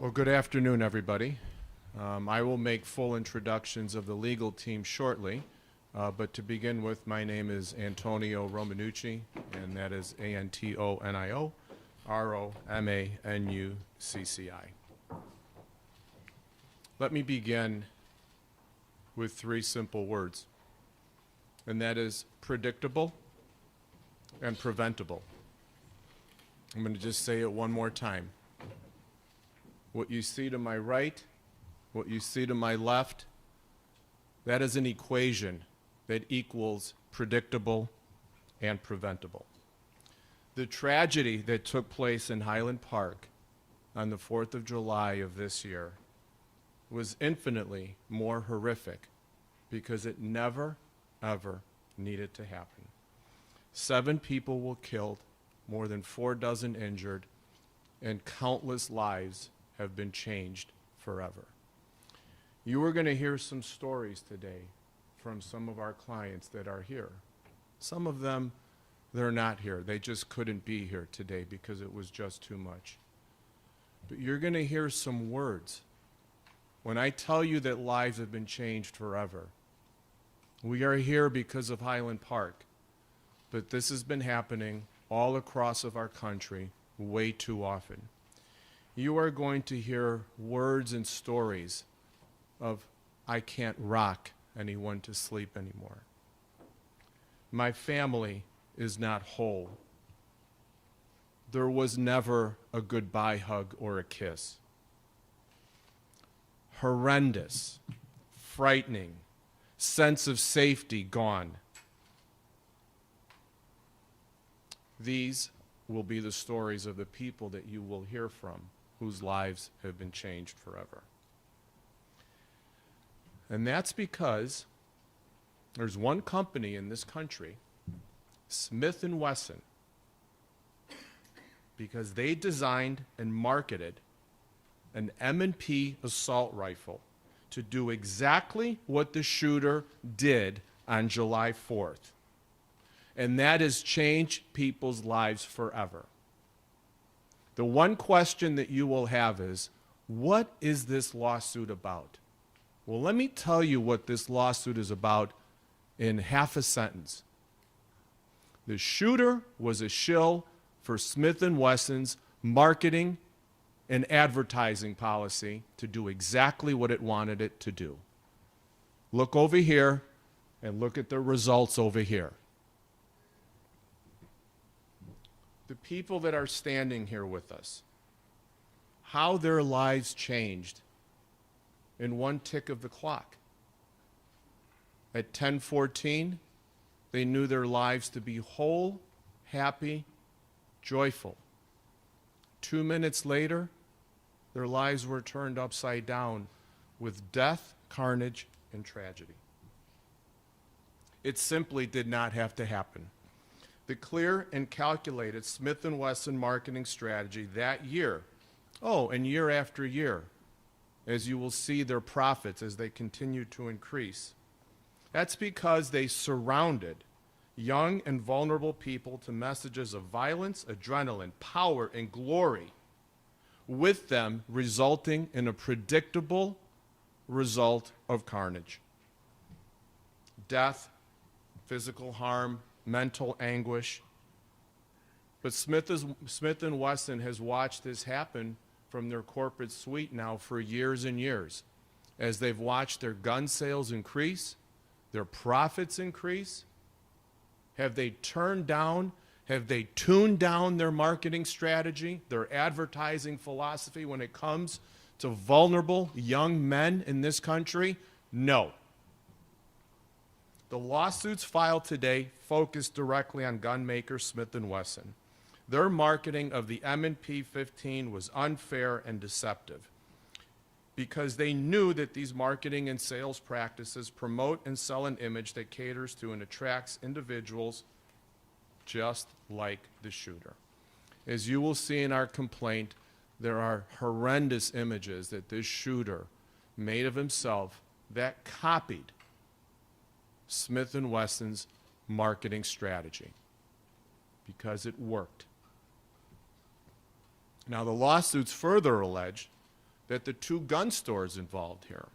Well, good afternoon, everybody. I will make full introductions of the legal team shortly, but to begin with, my name is Antonio Romanucci, and that is Antonio Romanucci. Let me begin with three simple words, and that is predictable and preventable. I'm going to just say it one more time. What you see to my right, what you see to my left, that is an equation that equals predictable and preventable. The tragedy that took place in Highland Park on the 4th of July of this year was infinitely more horrific because it never, ever needed to happen. 7 people were killed, more than 4 dozen injured, and countless lives have been changed forever. You are going to hear some stories today from some of our clients that are here. Some of them, they're not here. They just couldn't be here today because it was just too much. But you're going to hear some words. When I tell you that lives have been changed forever, we are here because of Highland Park, but this has been happening all across of our country way too often. You are going to hear words and stories of, I can't rock anyone to sleep anymore. My family is not whole. There was never a goodbye hug or a kiss. Horrendous, frightening, sense of safety gone. These will be the stories of the people that you will hear from, whose lives have been changed forever. And that's because there's one company in this country, Smith Wesson, because they designed and marketed an M&P assault rifle to do exactly what the shooter did on July 4th. And that is change people's lives forever. The one question that you will have is, what is this lawsuit about? Well, let me tell you what this lawsuit is about in half a sentence. The shooter was a shill for Smith & Wesson's marketing and advertising policy to do exactly what it wanted it to do. Look over here and look at the results over here. The people that are standing here with us, how their lives changed in one tick of the clock. At 10:14, they knew their lives to be whole, happy, joyful. 2 minutes later, their lives were turned upside down with death, carnage, and tragedy. It simply did not have to happen. The clear and calculated Smith & Wesson marketing strategy that year, and year after year, as you will see their profits as they continue to increase. That's because they surrounded young and vulnerable people to messages of violence, adrenaline, power, and glory, with them resulting in a predictable result of carnage. Death, physical harm, mental anguish. But Smith & Wesson has watched this happen from their corporate suite now for years and years, as they've watched their gun sales increase, their profits increase. Have they tuned down their marketing strategy, their advertising philosophy when it comes to vulnerable young men in this country? No. The lawsuits filed today focus directly on gun maker Smith & Wesson. Their marketing of the M&P 15 was unfair and deceptive because they knew that these marketing and sales practices promote and sell an image that caters to and attracts individuals just like the shooter. As you will see in our complaint, there are horrendous images that this shooter made of himself that copied Smith & Wesson's marketing strategy because it worked. Now, the lawsuits further allege that the two gun stores involved here,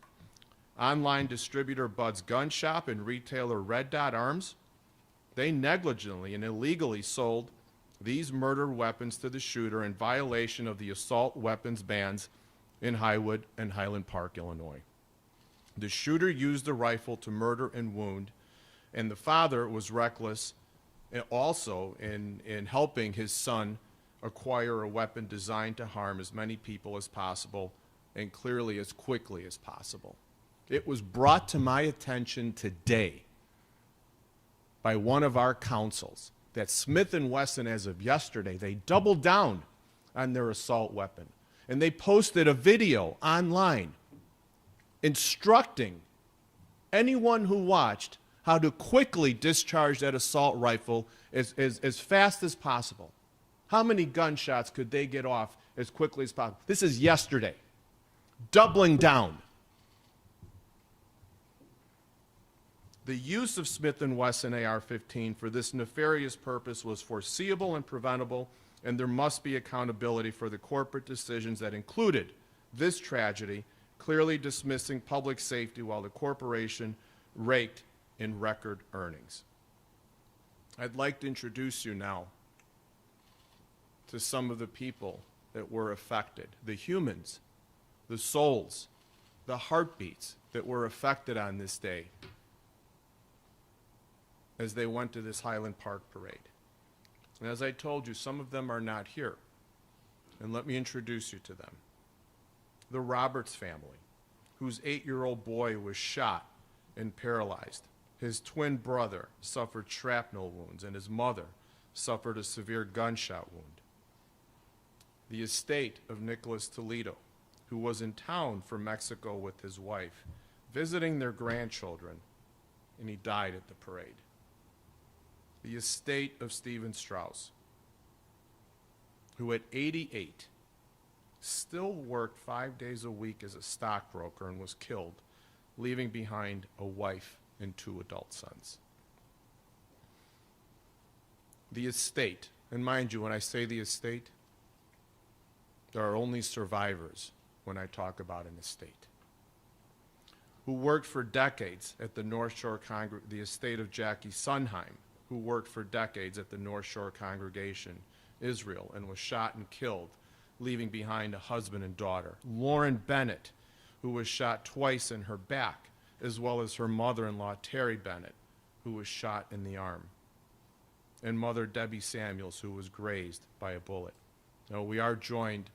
online distributor Bud's Gun Shop and retailer Red Dot Arms, they negligently and illegally sold these murder weapons to the shooter in violation of the assault weapons bans in Highwood and Highland Park, Illinois. The shooter used the rifle to murder and wound, and the father was reckless also in helping his son acquire a weapon designed to harm as many people as possible and clearly as quickly as possible. It was brought to my attention today by one of our counsels that Smith Wesson, as of yesterday, they doubled down on their assault weapon. And they posted a video online instructing anyone who watched how to quickly discharge that assault rifle as fast as possible. How many gunshots could they get off as quickly as possible? This is yesterday. Doubling down. The use of Smith & Wesson AR-15 for this nefarious purpose was foreseeable and preventable, and there must be accountability for the corporate decisions that included this tragedy, clearly dismissing public safety while the corporation raked in record earnings. I'd like to introduce you now to some of the people that were affected, the humans, the souls, the heartbeats that were affected on this day as they went to this Highland Park parade. And as I told you, some of them are not here. And let me introduce you to them. The Roberts family, whose 8-year-old boy was shot and paralyzed. His twin brother suffered shrapnel wounds, and his mother suffered a severe gunshot wound. The estate of Nicholas Toledo, who was in town from Mexico with his wife, visiting their grandchildren, and he died at the parade. The estate of Stephen Strauss, who at 88 still worked 5 days a week as a stockbroker and was killed, leaving behind a wife and 2 adult sons. The estate, and mind you, when I say the estate, there are only survivors when I talk about an estate, who worked for decades at the North Shore the estate of Jackie Sunheim, who worked for decades at the North Shore Congregation, Israel, and was shot and killed, leaving behind a husband and daughter. Lauren Bennett, who was shot twice in her back, as well as her mother-in-law, Terry Bennett, who was shot in the arm. And mother Debbie Samuels, who was grazed by a bullet. Now, we are joined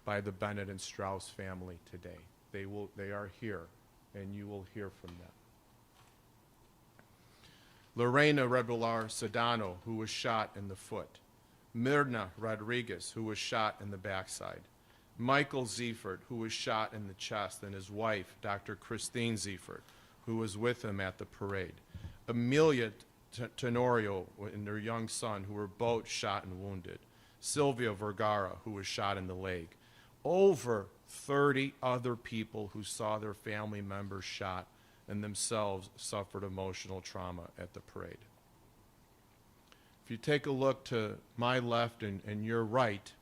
by the Bennett and Strauss family today. They are here, and you will hear from them. Lorena Revelar Sedano, who was shot in the foot. Mirna Rodriguez, who was shot in the backside. Michael Ziefert, who was shot in the chest, and his wife, Dr. Christine Ziefert, who was with him at the parade. Amelia Tenorio and their young son, who were both shot and wounded. Sylvia Vergara, who was shot in the leg. Over 30 other people who saw their family members shot and themselves suffered emotional trauma at the parade. If you take a look to my left and your right,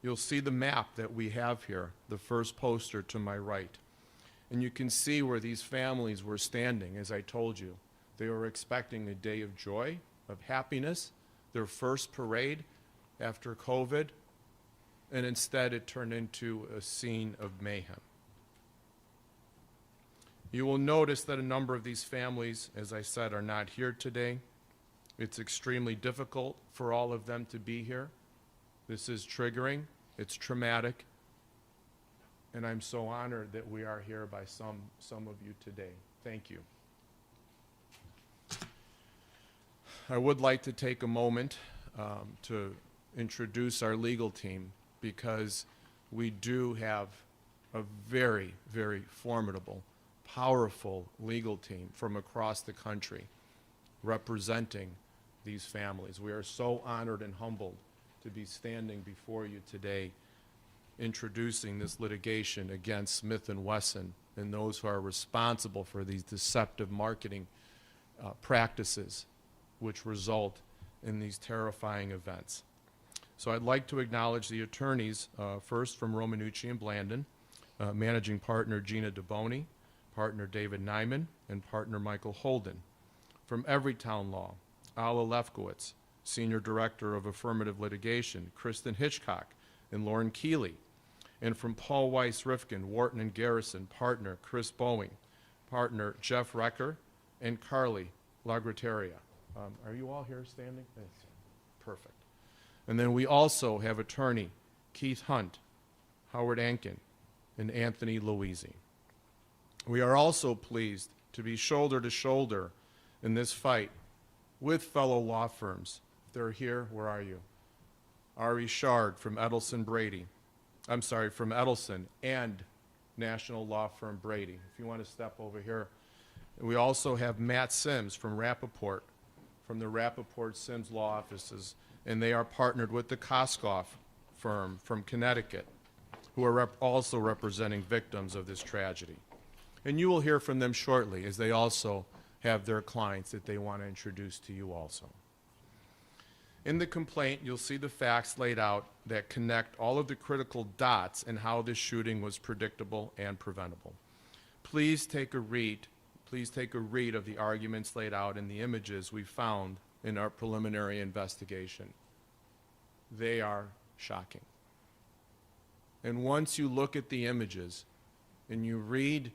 you'll see the map that we have here, the first poster to my right. And you can see where these families were standing, as I told you. They were expecting a day of joy, of happiness, their first parade after COVID, and instead it turned into a scene of mayhem. You will notice that a number of these families, as I said, are not here today. It's extremely difficult for all of them to be here. This is triggering, it's traumatic, and I'm so honored that we are here by some of you today. Thank you. I would like to take a moment to introduce our legal team, because we do have a very, very formidable, powerful legal team from across the country representing these families. We are so honored and humbled to be standing before you today introducing this litigation against Smith & Wesson and those who are responsible for these deceptive marketing practices which result in these terrifying events. So I'd like to acknowledge the attorneys, first from Romanucci and Blandon, managing partner Gina DeBoni, partner David Nyman, and partner Michael Holden. From Everytown Law, Alla Lefkowitz, Senior Director of Affirmative Litigation, Kristen Hitchcock and Lauren Keeley. And from Paul Weiss Rifkin, Wharton and Garrison, partner Chris Boeing, partner Jeff Recker, and Carly Lagrateria. Are you all here standing? Yes. Perfect. And then we also have attorney Keith Hunt, Howard Ankin, and Anthony Louisi. We are also pleased to be shoulder to shoulder in this fight with fellow law firms. If they're here, where are you? Ari Shard from Edelson from Edelson and national law firm Brady. If you want to step over here. We also have Matt Sims from Rappaport, from the Rappaport Sims Law Offices, and they are partnered with the Koskoff firm from Connecticut, who are also representing victims of this tragedy. And you will hear from them shortly, as they also have their clients that they want to introduce to you also. In the complaint, you'll see the facts laid out that connect all of the critical dots and how this shooting was predictable and preventable. Please take a read of the arguments laid out and the images we found in our preliminary investigation. They are shocking. And once you look at the images and you read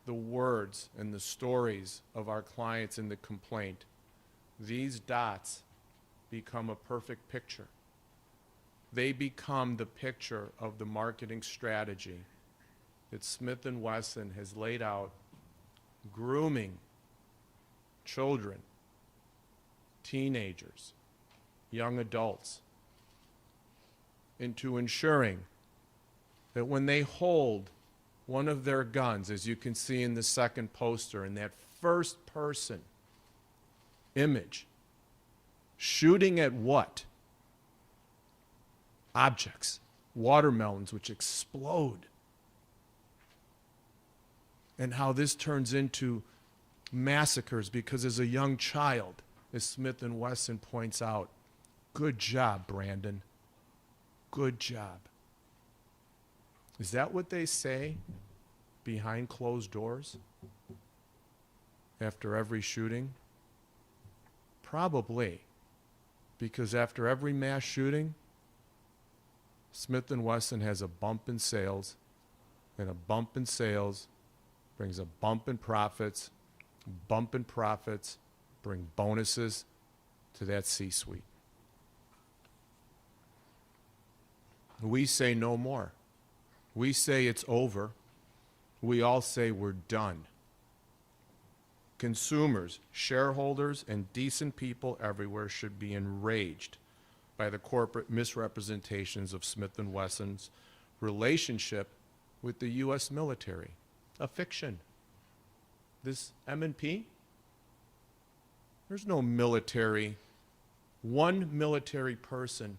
the words and the stories of our clients in the complaint, these dots become a perfect picture. They become the picture of the marketing strategy that Smith & Wesson has laid out, grooming children, teenagers, young adults, into ensuring that when they hold one of their guns, as you can see in the second poster, in that first person image, shooting at what? Objects, watermelons which explode. And how this turns into massacres, because as a young child, as Smith & Wesson points out, good job, Brandon. Good job. Is that what they say behind closed doors after every shooting? Probably, because after every mass shooting, Smith & Wesson has a bump in sales, and a bump in sales brings a bump in profits. Bump in profits bring bonuses to that C-suite. We say no more. We say it's over. We all say we're done. Consumers, shareholders, and decent people everywhere should be enraged by the corporate misrepresentations of Smith & Wesson's relationship with the U.S. military. A fiction. This M&P, there's no military, one military person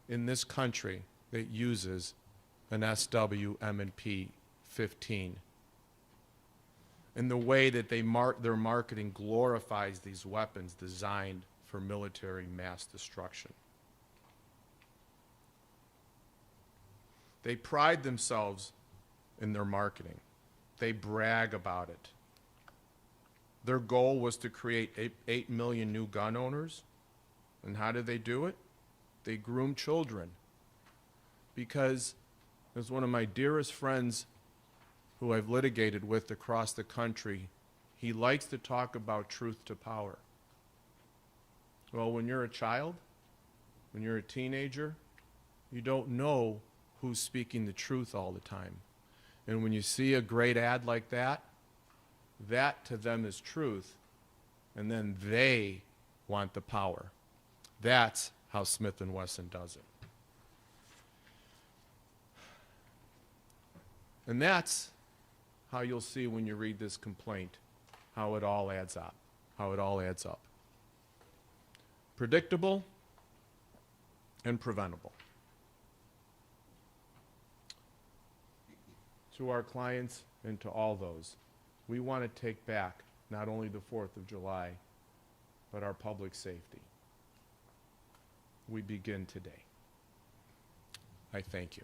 in this country that uses an SW M&P 15. And the way that their marketing glorifies these weapons designed for military mass destruction. They pride themselves in their marketing. They brag about it. Their goal was to create 8 million new gun owners. And how did they do it? They groom children. Because, as one of my dearest friends who I've litigated with across the country, he likes to talk about truth to power. Well, when you're a child, when you're a teenager, you don't know who's speaking the truth all the time. And when you see a great ad like that, that to them is truth, and then they want the power. That's how Smith & Wesson does it. And that's how you'll see when you read this complaint, how it all adds up, Predictable and preventable. To our clients and to all those, we want to take back not only the 4th of July, but our public safety. We begin today. I thank you.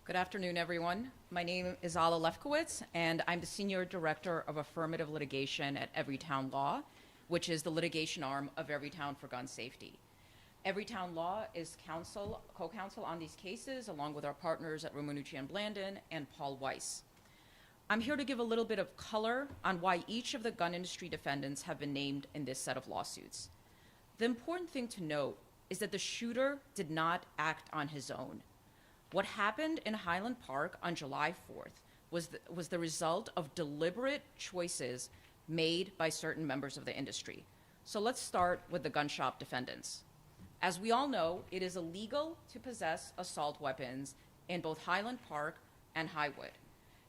Good afternoon, everyone. My name is Ala Lefkowitz, and I'm the Senior Director of Affirmative Litigation at Everytown Law, which is the litigation arm of Everytown for Gun Safety. Everytown Law is co-counsel on these cases, along with our partners at Romanucci and Blandon and Paul Weiss. I'm here to give a little bit of color on why each of the gun industry defendants have been named in this set of lawsuits. The important thing to note is that the shooter did not act on his own. What happened in Highland Park on July 4th was the result of deliberate choices made by certain members of the industry. So let's start with the gun shop defendants. As we all know, it is illegal to possess assault weapons in both Highland Park and Highwood.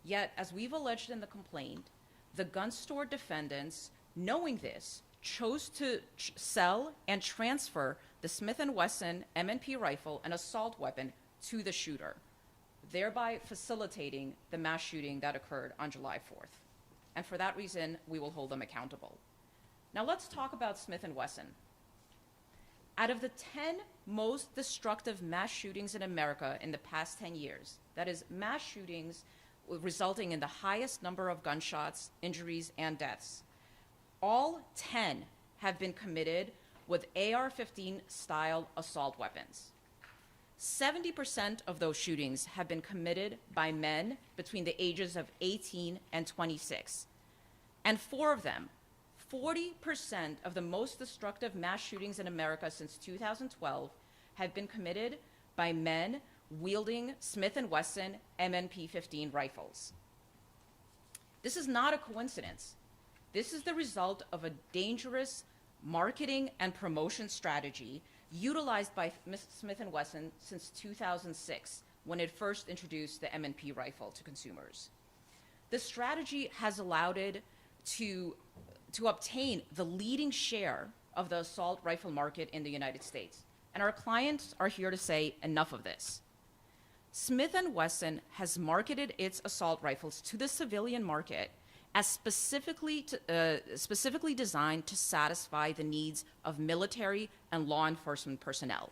Yet, as we've alleged in the complaint, the gun store defendants, knowing this, chose to sell and transfer the Smith Wesson M&P rifle and assault weapon to the shooter, thereby facilitating the mass shooting that occurred on July 4th. And for that reason, we will hold them accountable. Now let's talk about Smith & Wesson. Out of the 10 most destructive mass shootings in America in the past 10 years, that is, mass shootings resulting in the highest number of gunshots, injuries, and deaths, all 10 have been committed with AR-15 style assault weapons. 70% of those shootings have been committed by men between the ages of 18 and 26. And 4 of them, 40% of the most destructive mass shootings in America since 2012 have been committed by men wielding Smith & Wesson M&P15 rifles. This is not a coincidence. This is the result of a dangerous marketing and promotion strategy utilized by Smith & Wesson since 2006, when it first introduced the M&P rifle to consumers. The strategy has allowed it to obtain the leading share of the assault rifle market in the United States. And our clients are here to say enough of this. Smith & Wesson has marketed its assault rifles to the civilian market as specifically designed to satisfy the needs of military and law enforcement personnel.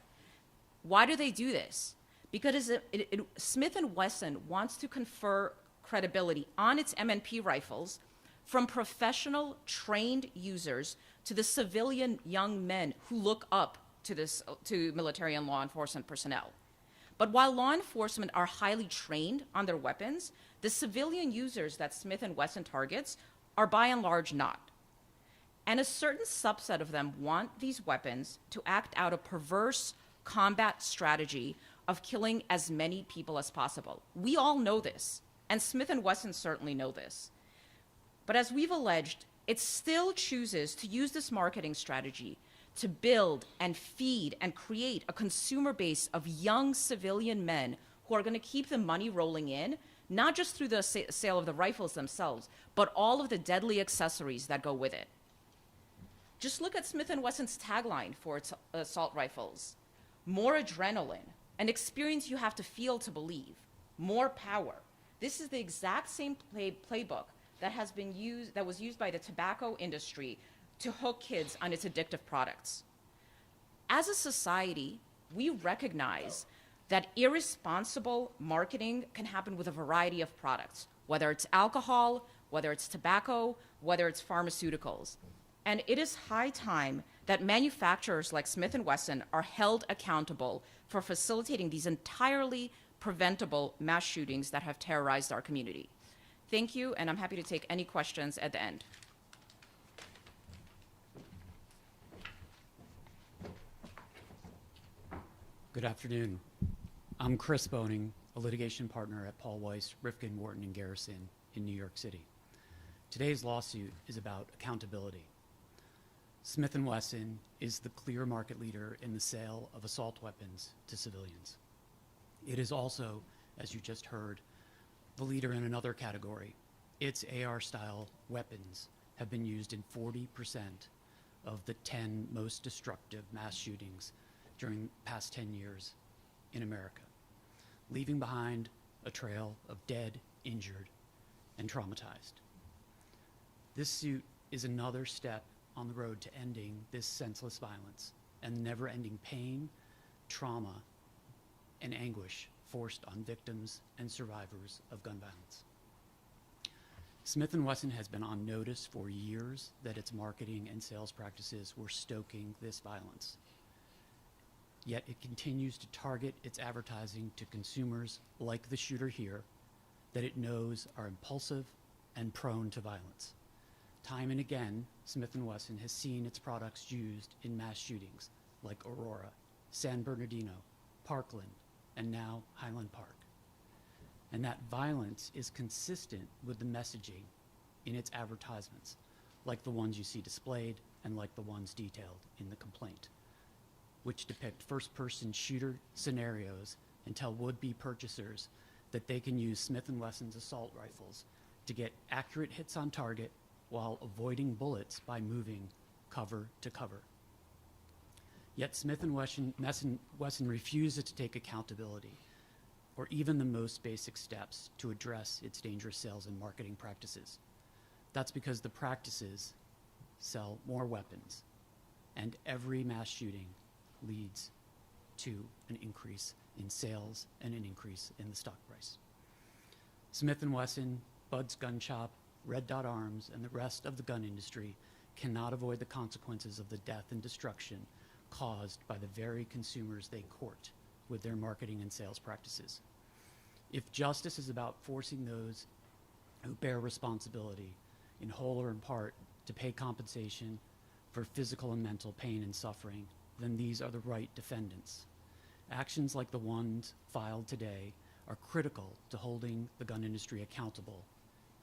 Why do they do this? Because Smith & Wesson wants to confer credibility on its M&P rifles from professional trained users to the civilian young men who look up to military and law enforcement personnel. But while law enforcement are highly trained on their weapons, the civilian users that Smith & Wesson targets are by and large not. And a certain subset of them want these weapons to act out a perverse combat strategy of killing as many people as possible. We all know this, and Smith & Wesson certainly know this. But as we've alleged, it still chooses to use this marketing strategy to build and feed and create a consumer base of young civilian men who are going to keep the money rolling in, not just through the sale of the rifles themselves, but all of the deadly accessories that go with it. Just look at Smith & Wesson's tagline for its assault rifles. More adrenaline, an experience you have to feel to believe. More power. This is the exact same playbook that was used by the tobacco industry to hook kids on its addictive products. As a society, we recognize that irresponsible marketing can happen with a variety of products, whether it's alcohol, whether it's tobacco, whether it's pharmaceuticals. And it is high time that manufacturers like Smith & Wesson are held accountable for facilitating these entirely preventable mass shootings that have terrorized our community. Thank you, and I'm happy to take any questions at the end. Good afternoon. I'm Chris Boning, a litigation partner at Paul Weiss, Rifkin, Wharton, and Garrison in New York City. Today's lawsuit is about accountability. Smith & Wesson is the clear market leader in the sale of assault weapons to civilians. It is also, as you just heard, the leader in another category. Its AR-style weapons have been used in 40% of the 10 most destructive mass shootings during the past 10 years in America, leaving behind a trail of dead, injured, and traumatized. This suit is another step on the road to ending this senseless violence and never-ending pain, trauma, and anguish forced on victims and survivors of gun violence. Smith & Wesson has been on notice for years that its marketing and sales practices were stoking this violence. Yet it continues to target its advertising to consumers like the shooter here that it knows are impulsive and prone to violence. Time and again, Smith & Wesson has seen its products used in mass shootings like Aurora, San Bernardino, Parkland, and now Highland Park. And that violence is consistent with the messaging in its advertisements, like the ones you see displayed and like the ones detailed in the complaint, which depict first-person shooter scenarios and tell would-be purchasers that they can use Smith & Wesson's assault rifles to get accurate hits on target while avoiding bullets by moving cover to cover. Yet Smith & Wesson refuses to take accountability or even the most basic steps to address its dangerous sales and marketing practices. That's because the practices sell more weapons, and every mass shooting leads to an increase in sales and an increase in the stock price. Smith & Wesson, Bud's Gun Shop, Red Dot Arms, and the rest of the gun industry cannot avoid the consequences of the death and destruction caused by the very consumers they court with their marketing and sales practices. If justice is about forcing those who bear responsibility, in whole or in part, to pay compensation for physical and mental pain and suffering, then these are the right defendants. Actions like the ones filed today are critical to holding the gun industry accountable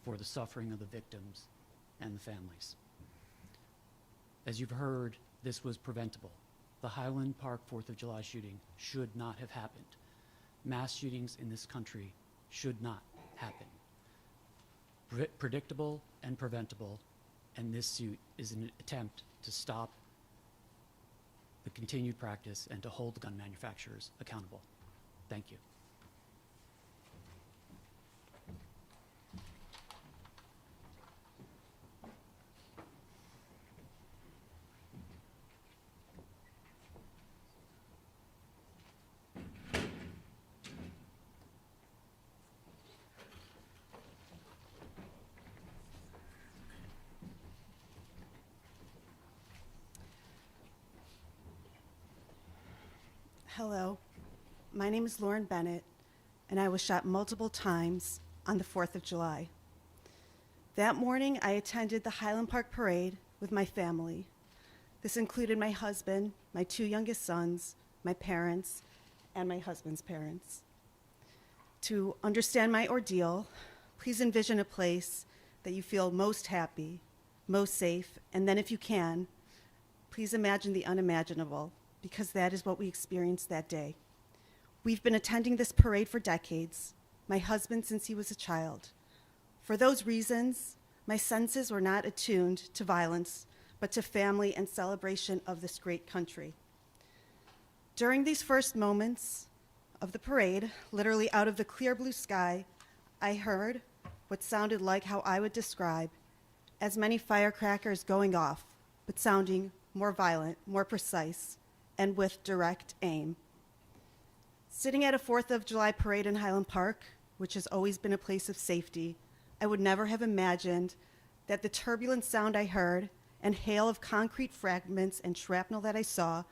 for the suffering of the victims and the families. As you've heard, this was preventable. The Highland Park 4th of July shooting should not have happened. Mass shootings in this country should not happen. Predictable and preventable, and this suit is an attempt to stop the continued practice and to hold the gun manufacturers accountable. Thank you. Hello, my name is Lauren Bennett, and I was shot multiple times on the 4th of July. That morning, I attended the Highland Park parade with my family. This included my husband, my 2 youngest sons, my parents, and my husband's parents. To understand my ordeal, please envision a place that you feel most happy, most safe, and then if you can, please imagine the unimaginable, because that is what we experienced that day. We've been attending this parade for decades, my husband since he was a child. For those reasons, my senses were not attuned to violence, but to family and celebration of this great country. During these first moments of the parade, literally out of the clear blue sky, I heard what sounded like how I would describe as many firecrackers going off, but sounding more violent, more precise, and with direct aim. Sitting at a 4th of July parade in Highland Park, which has always been a place of safety, I would never have imagined that the turbulent sound I heard and hail of concrete fragments and shrapnel that I saw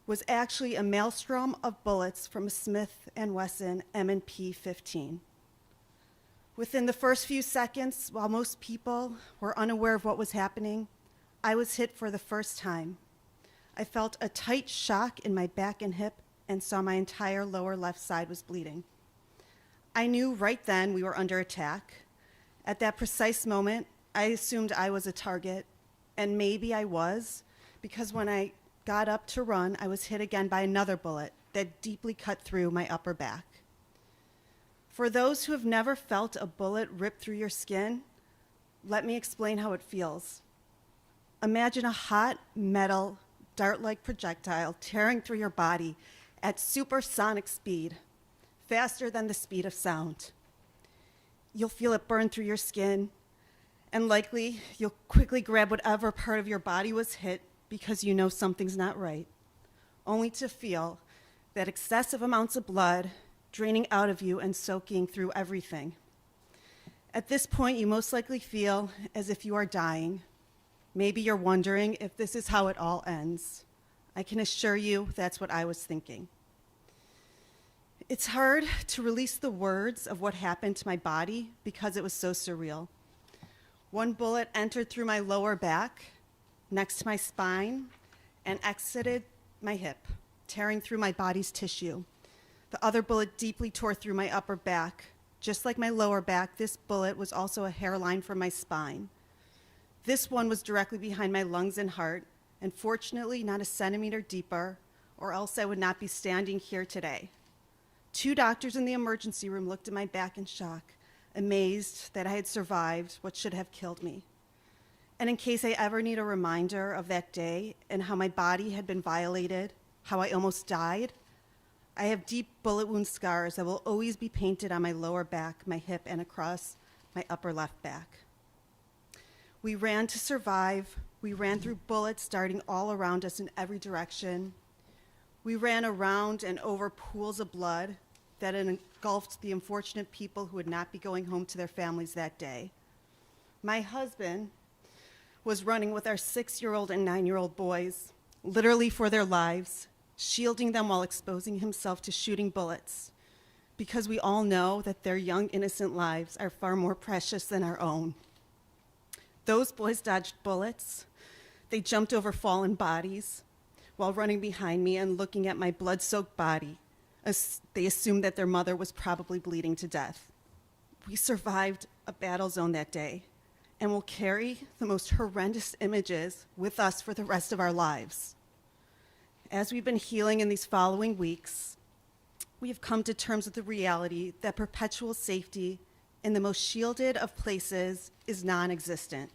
was actually a maelstrom of bullets from a Smith & Wesson M&P 15. Within the first few seconds, while most people were unaware of what was happening, I was hit for the first time. I felt a tight shock in my back and hip and saw my entire lower left side was bleeding. I knew right then we were under attack. At that precise moment, I assumed I was a target, and maybe I was, because when I got up to run, I was hit again by another bullet that deeply cut through my upper back. For those who have never felt a bullet rip through your skin, let me explain how it feels. Imagine a hot metal dart-like projectile tearing through your body at supersonic speed, faster than the speed of sound. You'll feel it burn through your skin, and likely you'll quickly grab whatever part of your body was hit because you know something's not right, only to feel that excessive amounts of blood draining out of you and soaking through everything. At this point, you most likely feel as if you are dying. Maybe you're wondering if this is how it all ends. I can assure you that's what I was thinking. It's hard to release the words of what happened to my body because it was so surreal. One bullet entered through my lower back, next to my spine, and exited my hip, tearing through my body's tissue. The other bullet deeply tore through my upper back. Just like my lower back, this bullet was also a hairline from my spine. This one was directly behind my lungs and heart, and fortunately not a centimeter deeper, or else I would not be standing here today. 2 doctors in the emergency room looked at my back in shock, amazed that I had survived what should have killed me. And in case I ever need a reminder of that day and how my body had been violated, how I almost died, I have deep bullet wound scars that will always be painted on my lower back, my hip, and across my upper left back. We ran to survive. We ran through bullets darting all around us in every direction. We ran around and over pools of blood that engulfed the unfortunate people who would not be going home to their families that day. My husband was running with our 6-year-old and 9-year-old boys, literally for their lives, shielding them while exposing himself to shooting bullets, because we all know that their young, innocent lives are far more precious than our own. Those boys dodged bullets. They jumped over fallen bodies while running behind me and looking at my blood-soaked body. They assumed that their mother was probably bleeding to death. We survived a battle zone that day and will carry the most horrendous images with us for the rest of our lives. As we've been healing in these following weeks, we have come to terms with the reality that perpetual safety in the most shielded of places is non-existent.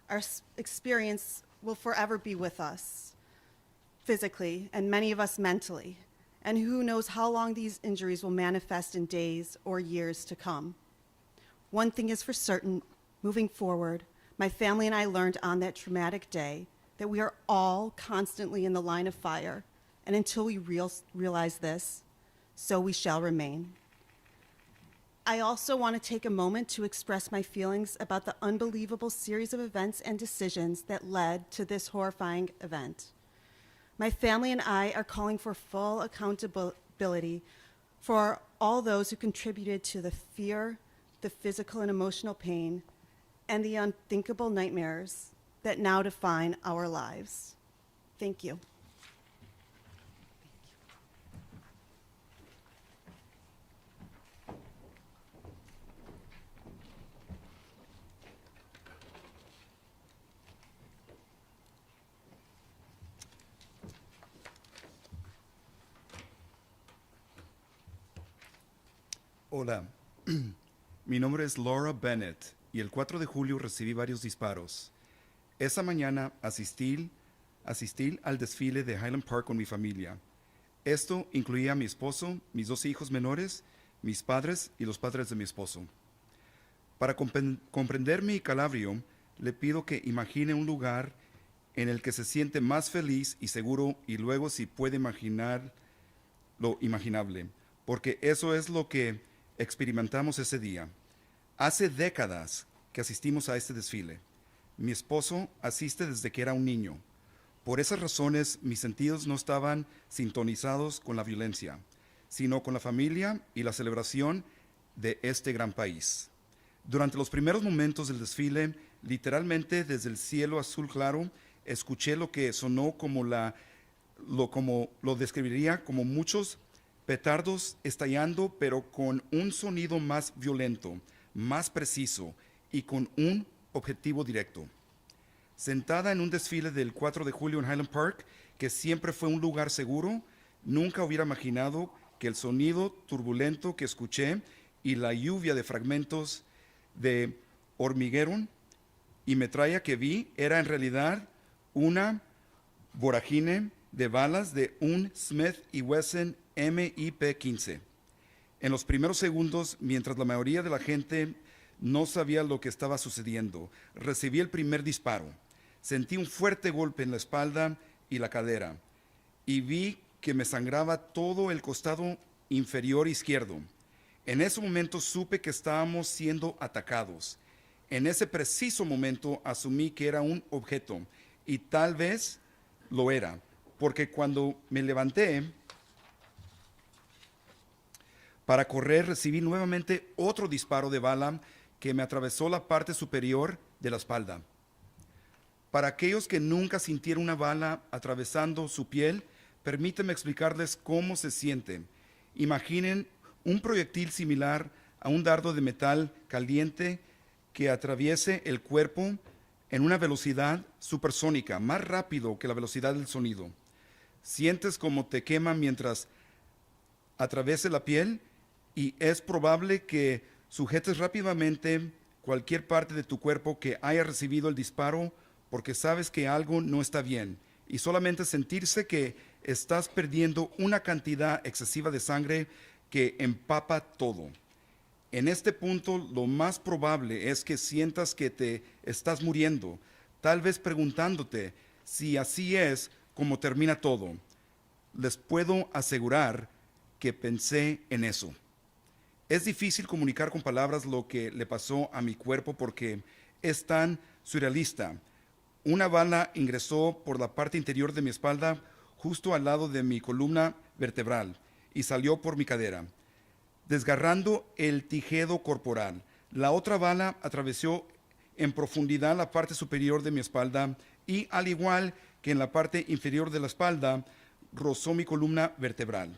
Our experience will forever be with us, physically, and many of us mentally, and who knows how long these injuries will manifest in days or years to come. One thing is for certain, moving forward, my family and I learned on that traumatic day that we are all constantly in the line of fire, and until we realize this, so we shall remain. I also want to take a moment to express my feelings about the unbelievable series of events and decisions that led to this horrifying event. My family and I are calling for full accountability for all those who contributed to the fear, the physical and emotional pain, and the unthinkable nightmares that now define our lives. Thank you. Hola, mi nombre es Laura Bennett y el 4 de julio recibí varios disparos. Esa mañana asistí al desfile de Highland Park con mi familia. Esto incluía a mi esposo, mis 2 hijos menores, mis padres y los padres de mi esposo. Para comprender mi calabrio, le pido que imagine un lugar en el que se siente más feliz y seguro y luego si puede imaginar lo imaginable, porque eso es lo que experimentamos ese día. Hace décadas que asistimos a este desfile. Mi esposo asiste desde que era un niño. Por esas razones, mis sentidos no estaban sintonizados con la violencia, sino con la familia y la celebración de este gran país. Durante los primeros momentos del desfile, literalmente desde el cielo azul claro, escuché lo que sonó como lo describiría como muchos petardos estallando, pero con un sonido más violento, más preciso y con un objetivo directo. Sentada en un desfile del 4 de julio en Highland Park, que siempre fue un lugar seguro, nunca hubiera imaginado que el sonido turbulento que escuché y la lluvia de fragmentos de hormiguero y metralla que vi era en realidad una vorágine de balas de un Smith Wesson MIP-15. En los primeros segundos, mientras la mayoría de la gente no sabía lo que estaba sucediendo, recibí el primer disparo. Sentí un fuerte golpe en la espalda y la cadera y vi que me sangraba todo el costado inferior izquierdo. En ese momento supe que estábamos siendo atacados. En ese preciso momento asumí que era un objeto, y tal vez lo era, porque cuando me levanté para correr recibí nuevamente otro disparo de bala que me atravesó la parte superior de la espalda. Para aquellos que nunca sintieron una bala atravesando su piel, permítanme explicarles cómo se siente. Imaginen un proyectil similar a un dardo de metal caliente que atraviese el cuerpo en una velocidad supersónica, más rápido que la velocidad del sonido. Sientes como te quema mientras atraviese la piel y es probable que sujetes rápidamente cualquier parte de tu cuerpo que haya recibido el disparo porque sabes que algo no está bien y solamente sentirse que estás perdiendo una cantidad excesiva de sangre que empapa todo. En este punto, lo más probable es que sientas que te estás muriendo, tal vez preguntándote si así es como termina todo. Les puedo asegurar que pensé en eso. Es difícil comunicar con palabras lo que le pasó a mi cuerpo porque es tan surrealista. Una bala ingresó por la parte interior de mi espalda, justo al lado de mi columna vertebral, y salió por mi cadera, desgarrando el tejido corporal. La otra bala atravesó en profundidad la parte superior de mi espalda y, al igual que en la parte inferior de la espalda, rozó mi columna vertebral.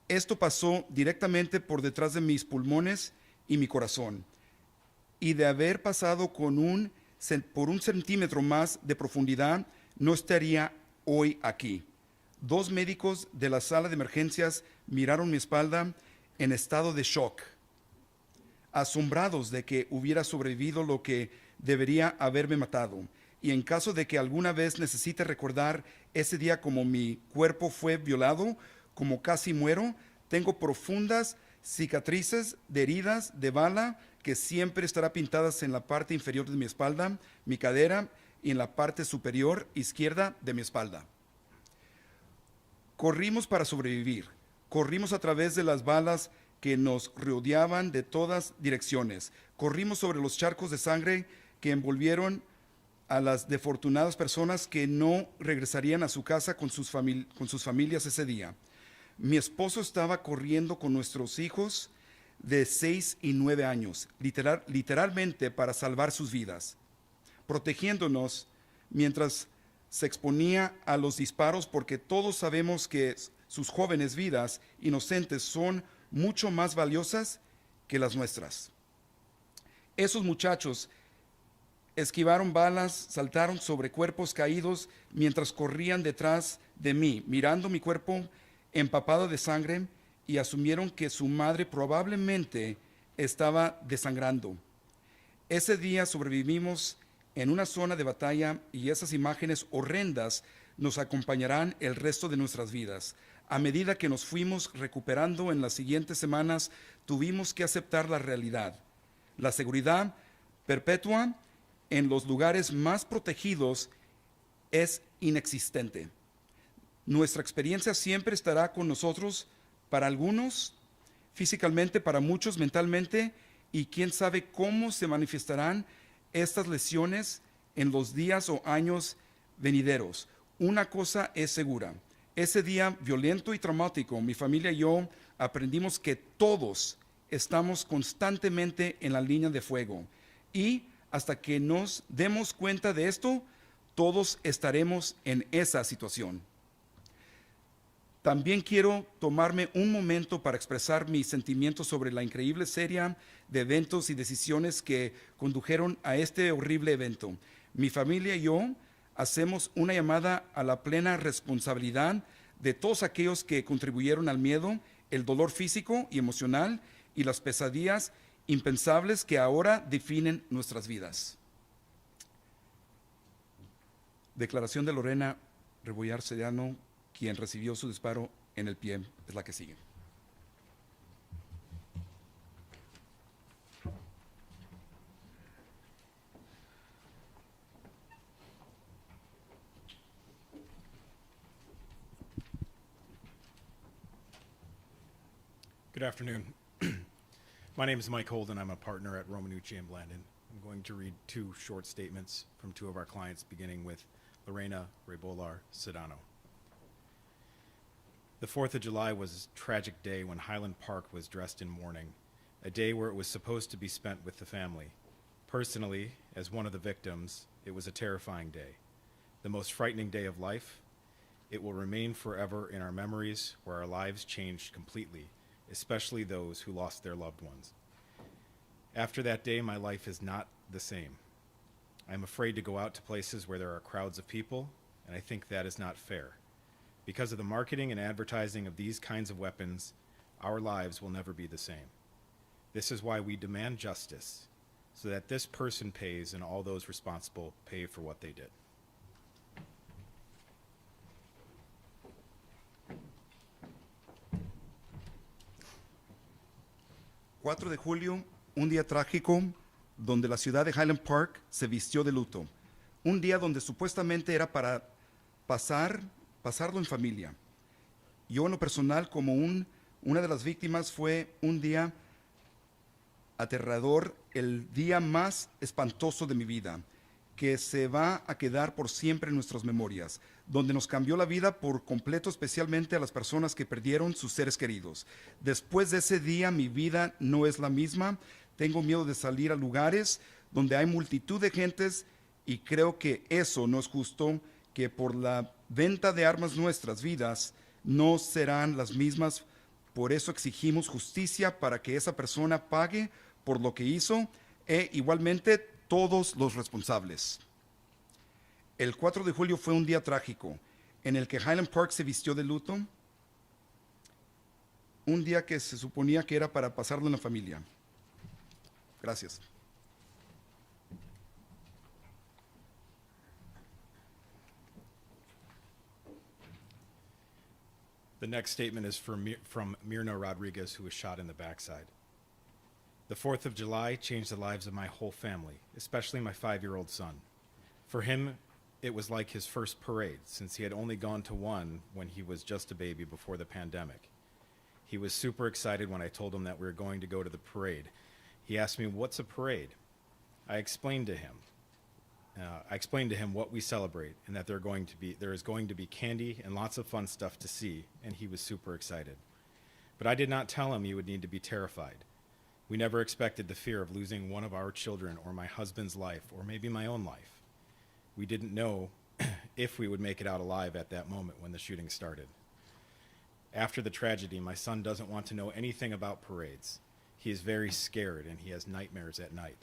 Esto pasó directamente por detrás de mis pulmones y mi corazón, y de haber pasado por un centímetro más de profundidad, no estaría hoy aquí. 2 médicos de la sala de emergencias miraron mi espalda en estado de shock, asombrados de que hubiera sobrevivido lo que debería haberme matado. Y en caso de que alguna vez necesite recordar ese día como mi cuerpo fue violado, como casi muero, tengo profundas cicatrices de heridas de bala que siempre estarán pintadas en la parte inferior de mi espalda, mi cadera y en la parte superior izquierda de mi espalda. Corrimos para sobrevivir. Corrimos a través de las balas que nos rodeaban de todas direcciones. Corrimos sobre los charcos de sangre que envolvieron a las desafortunadas personas que no regresarían a su casa con sus familias ese día. Mi esposo estaba corriendo con nuestros hijos de 6 y 9 años, literalmente para salvar sus vidas, protegiéndonos mientras se exponía a los disparos, porque todos sabemos que sus jóvenes vidas inocentes son mucho más valiosas que las nuestras. Esos muchachos esquivaron balas, saltaron sobre cuerpos caídos mientras corrían detrás de mí, mirando mi cuerpo empapado de sangre, y asumieron que su madre probablemente estaba desangrando. Ese día sobrevivimos en una zona de batalla y esas imágenes horrendas nos acompañarán el resto de nuestras vidas. A medida que nos fuimos recuperando en las siguientes semanas, tuvimos que aceptar la realidad. La seguridad perpetua en los lugares más protegidos es inexistente. Nuestra experiencia siempre estará con nosotros, para algunos físicamente, para muchos mentalmente, y quién sabe cómo se manifestarán estas lesiones en los días o años venideros. Una cosa es segura: ese día violento y traumático, mi familia y yo aprendimos que todos estamos constantemente en la línea de fuego, y hasta que nos demos cuenta de esto, todos estaremos en esa situación. También quiero tomarme un momento para expresar mis sentimientos sobre la increíble serie de eventos y decisiones que condujeron a este horrible evento. Mi familia y yo hacemos una llamada a la plena responsabilidad de todos aquellos que contribuyeron al miedo, el dolor físico y emocional y las pesadillas impensables que ahora definen nuestras vidas. Declaración de Lorena Rebollar Sedano, quien recibió su disparo en el pie, es la que sigue. Good afternoon. My name is Mike Holden. I'm a partner at Romanucci and Blandon. I'm going to read two short statements from two of our clients, beginning with Lorena Rebolar Sedano. The 4th of July was a tragic day when Highland Park was dressed in mourning, a day where it was supposed to be spent with the family. Personally, as one of the victims, it was a terrifying day. The most frightening day of life. It will remain forever in our memories, where our lives changed completely, especially those who lost their loved ones. After that day, my life is not the same. I'm afraid to go out to places where there are crowds of people, and I think that is not fair. Because of the marketing and advertising of these kinds of weapons, our lives will never be the same. This is why we demand justice, so that this person pays and all those responsible pay for what they did. ...4 de julio, un día trágico donde la ciudad de Highland Park se vistió de luto. Un día donde supuestamente era para pasarlo en familia. Yo en lo personal, como una de las víctimas, fue un día aterrador, el día más espantoso de mi vida, que se va a quedar por siempre en nuestras memorias, donde nos cambió la vida por completo, especialmente a las personas que perdieron sus seres queridos. Después de ese día, mi vida no es la misma. Tengo miedo de salir a lugares donde hay multitud de gentes y creo que eso no es justo, que por la venta de armas nuestras vidas no serán las mismas. Por eso exigimos justicia para que esa persona pague por lo que hizo e igualmente todos los responsables. El 4 de julio fue un día trágico en el que Highland Park se vistió de luto, un día que se suponía que era para pasarlo en la familia. Gracias. The next statement is from Mirna Rodriguez, who was shot in the backside. The 4th of July changed the lives of my whole family, especially my 5-year-old son. For him, it was like his first parade, since he had only gone to one when he was just a baby before the pandemic. He was super excited when I told him that we were going to go to the parade. He asked me, "What's a parade?" I explained to him what we celebrate and that there is going to be candy and lots of fun stuff to see, and he was super excited. But I did not tell him he would need to be terrified. We never expected the fear of losing one of our children or my husband's life or maybe my own life. We didn't know if we would make it out alive at that moment when the shooting started. After the tragedy, my son doesn't want to know anything about parades. He is very scared and he has nightmares at night.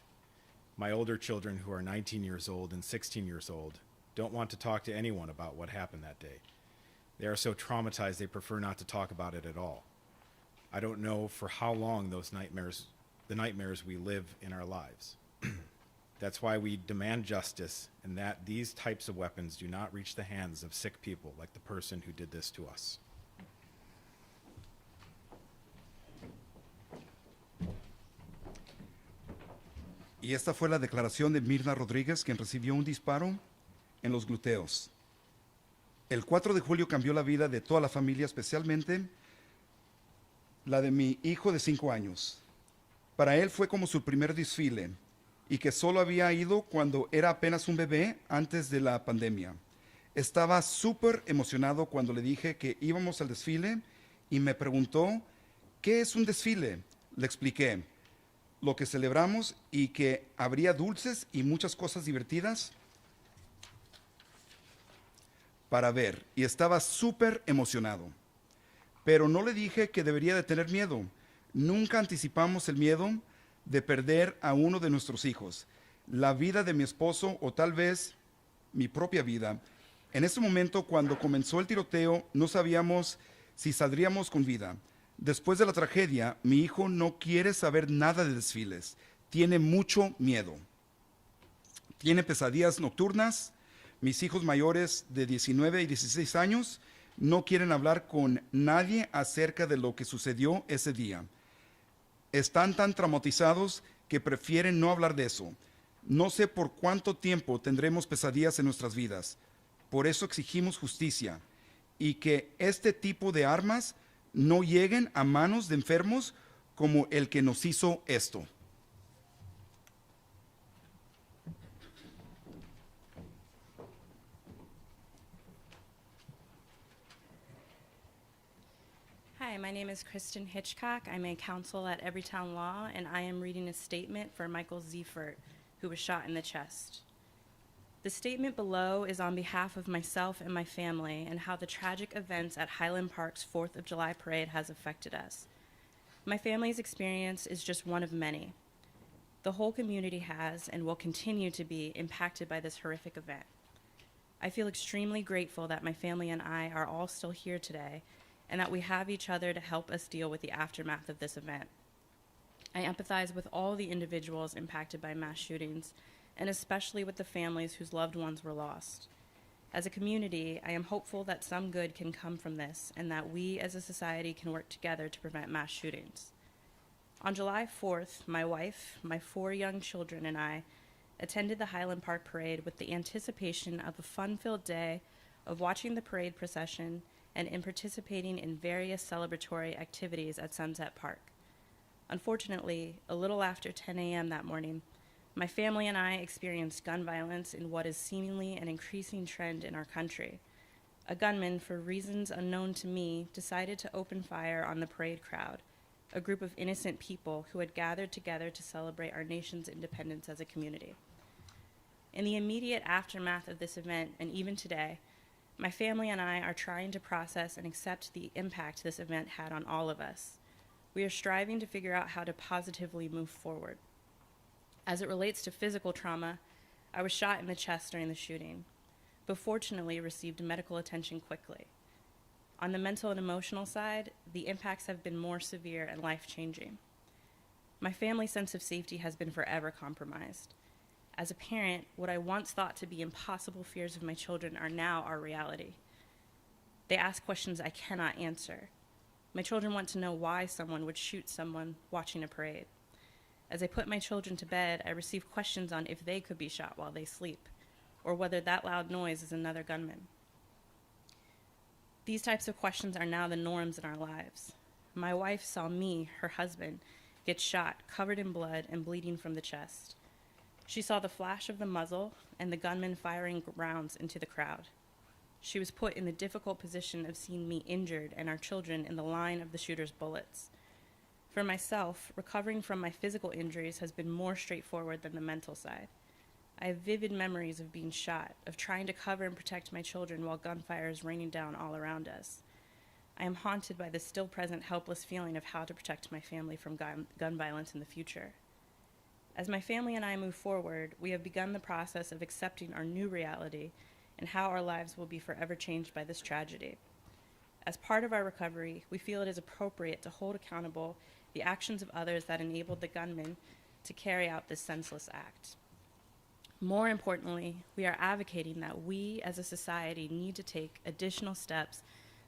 My older children, who are 19 years old and 16 years old, don't want to talk to anyone about what happened that day. They are so traumatized they prefer not to talk about it at all. I don't know for how long the nightmares we live in our lives. That's why we demand justice and that these types of weapons do not reach the hands of sick people like the person who did this to us. Y esta fue la declaración de Mirna Rodríguez, quien recibió un disparo en los glúteos. El 4 de julio cambió la vida de toda la familia, especialmente la de mi hijo de 5 años. Para él fue como su primer desfile y que solo había ido cuando era apenas un bebé antes de la pandemia. Estaba súper emocionado cuando le dije que íbamos al desfile y me preguntó, ¿qué es un desfile? Le expliqué lo que celebramos y que habría dulces y muchas cosas divertidas para ver, y estaba súper emocionado. Pero no le dije que debería de tener miedo. Nunca anticipamos el miedo de perder a uno de nuestros hijos, la vida de mi esposo o tal vez mi propia vida. En ese momento, cuando comenzó el tiroteo, no sabíamos si saldríamos con vida. Después de la tragedia, mi hijo no quiere saber nada de desfiles. Tiene mucho miedo. Tiene pesadillas nocturnas. Mis hijos mayores de 19 y 16 años no quieren hablar con nadie acerca de lo que sucedió ese día. Están tan traumatizados que prefieren no hablar de eso. No sé por cuánto tiempo tendremos pesadillas en nuestras vidas. Por eso exigimos justicia y que este tipo de armas no lleguen a manos de enfermos como el que nos hizo esto. Hi, my name is Kristen Hitchcock. I'm a counsel at Everytown Law, and I am reading a statement for Michael Ziefert, who was shot in the chest. The statement below is on behalf of myself and my family and how the tragic events at Highland Park's 4th of July parade has affected us. My family's experience is just one of many. The whole community has and will continue to be impacted by this horrific event. I feel extremely grateful that my family and I are all still here today and that we have each other to help us deal with the aftermath of this event. I empathize with all the individuals impacted by mass shootings, and especially with the families whose loved ones were lost. As a community, I am hopeful that some good can come from this and that we as a society can work together to prevent mass shootings. On July 4th, my wife, my 4 young children, and I attended the Highland Park parade with the anticipation of a fun-filled day of watching the parade procession and in participating in various celebratory activities at Sunset Park. Unfortunately, a little after 10 a.m. that morning, my family and I experienced gun violence in what is seemingly an increasing trend in our country. A gunman, for reasons unknown to me, decided to open fire on the parade crowd, a group of innocent people who had gathered together to celebrate our nation's independence as a community. In the immediate aftermath of this event, and even today, my family and I are trying to process and accept the impact this event had on all of us. We are striving to figure out how to positively move forward. As it relates to physical trauma, I was shot in the chest during the shooting, but fortunately received medical attention quickly. On the mental and emotional side, the impacts have been more severe and life-changing. My family's sense of safety has been forever compromised. As a parent, what I once thought to be impossible fears of my children are now our reality. They ask questions I cannot answer. My children want to know why someone would shoot someone watching a parade. As I put my children to bed, I receive questions on if they could be shot while they sleep, or whether that loud noise is another gunman. These types of questions are now the norms in our lives. My wife saw me, her husband, get shot, covered in blood and bleeding from the chest. She saw the flash of the muzzle and the gunman firing rounds into the crowd. She was put in the difficult position of seeing me injured and our children in the line of the shooter's bullets. For myself, recovering from my physical injuries has been more straightforward than the mental side. I have vivid memories of being shot, of trying to cover and protect my children while gunfire is raining down all around us. I am haunted by the still present helpless feeling of how to protect my family from gun violence in the future. As my family and I move forward, we have begun the process of accepting our new reality and how our lives will be forever changed by this tragedy. As part of our recovery, we feel it is appropriate to hold accountable the actions of others that enabled the gunman to carry out this senseless act. More importantly, we are advocating that we as a society need to take additional steps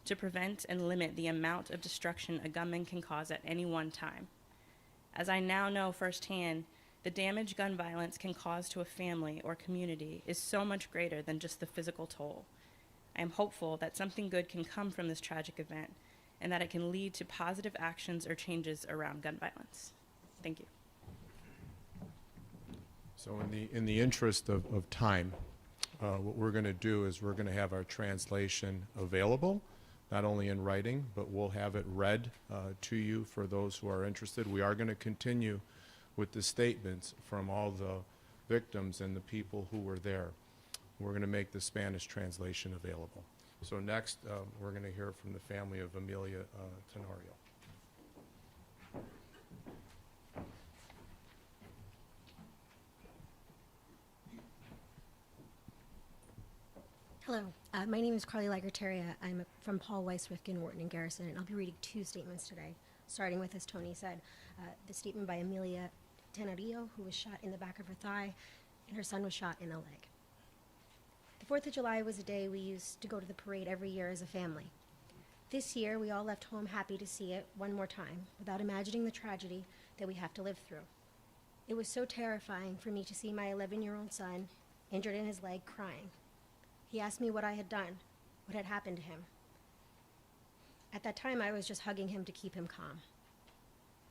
to prevent and limit the amount of destruction a gunman can cause at any one time. As I now know firsthand, the damage gun violence can cause to a family or community is so much greater than just the physical toll. I am hopeful that something good can come from this tragic event and that it can lead to positive actions or changes around gun violence. Thank you. So in the interest of time, what we're going to do is we're going to have our translation available, not only in writing, but we'll have it read to you for those who are interested. We are going to continue with the statements from all the victims and the people who were there. We're going to make the Spanish translation available. So next, we're going to hear from the family of Amelia Tenorio. Hello, my name is Carly Lagerteria. I'm from Paul Weiss, Rifkin, Wharton, and Garrison, and I'll be reading 2 statements today, starting with, as Tony said, the statement by Amelia Tenorio, who was shot in the back of her thigh, and her son was shot in the leg. The 4th of July was a day we used to go to the parade every year as a family. This year, we all left home happy to see it one more time, without imagining the tragedy that we have to live through. It was so terrifying for me to see my 11-year-old son injured in his leg, crying. He asked me what I had done, what had happened to him. At that time, I was just hugging him to keep him calm.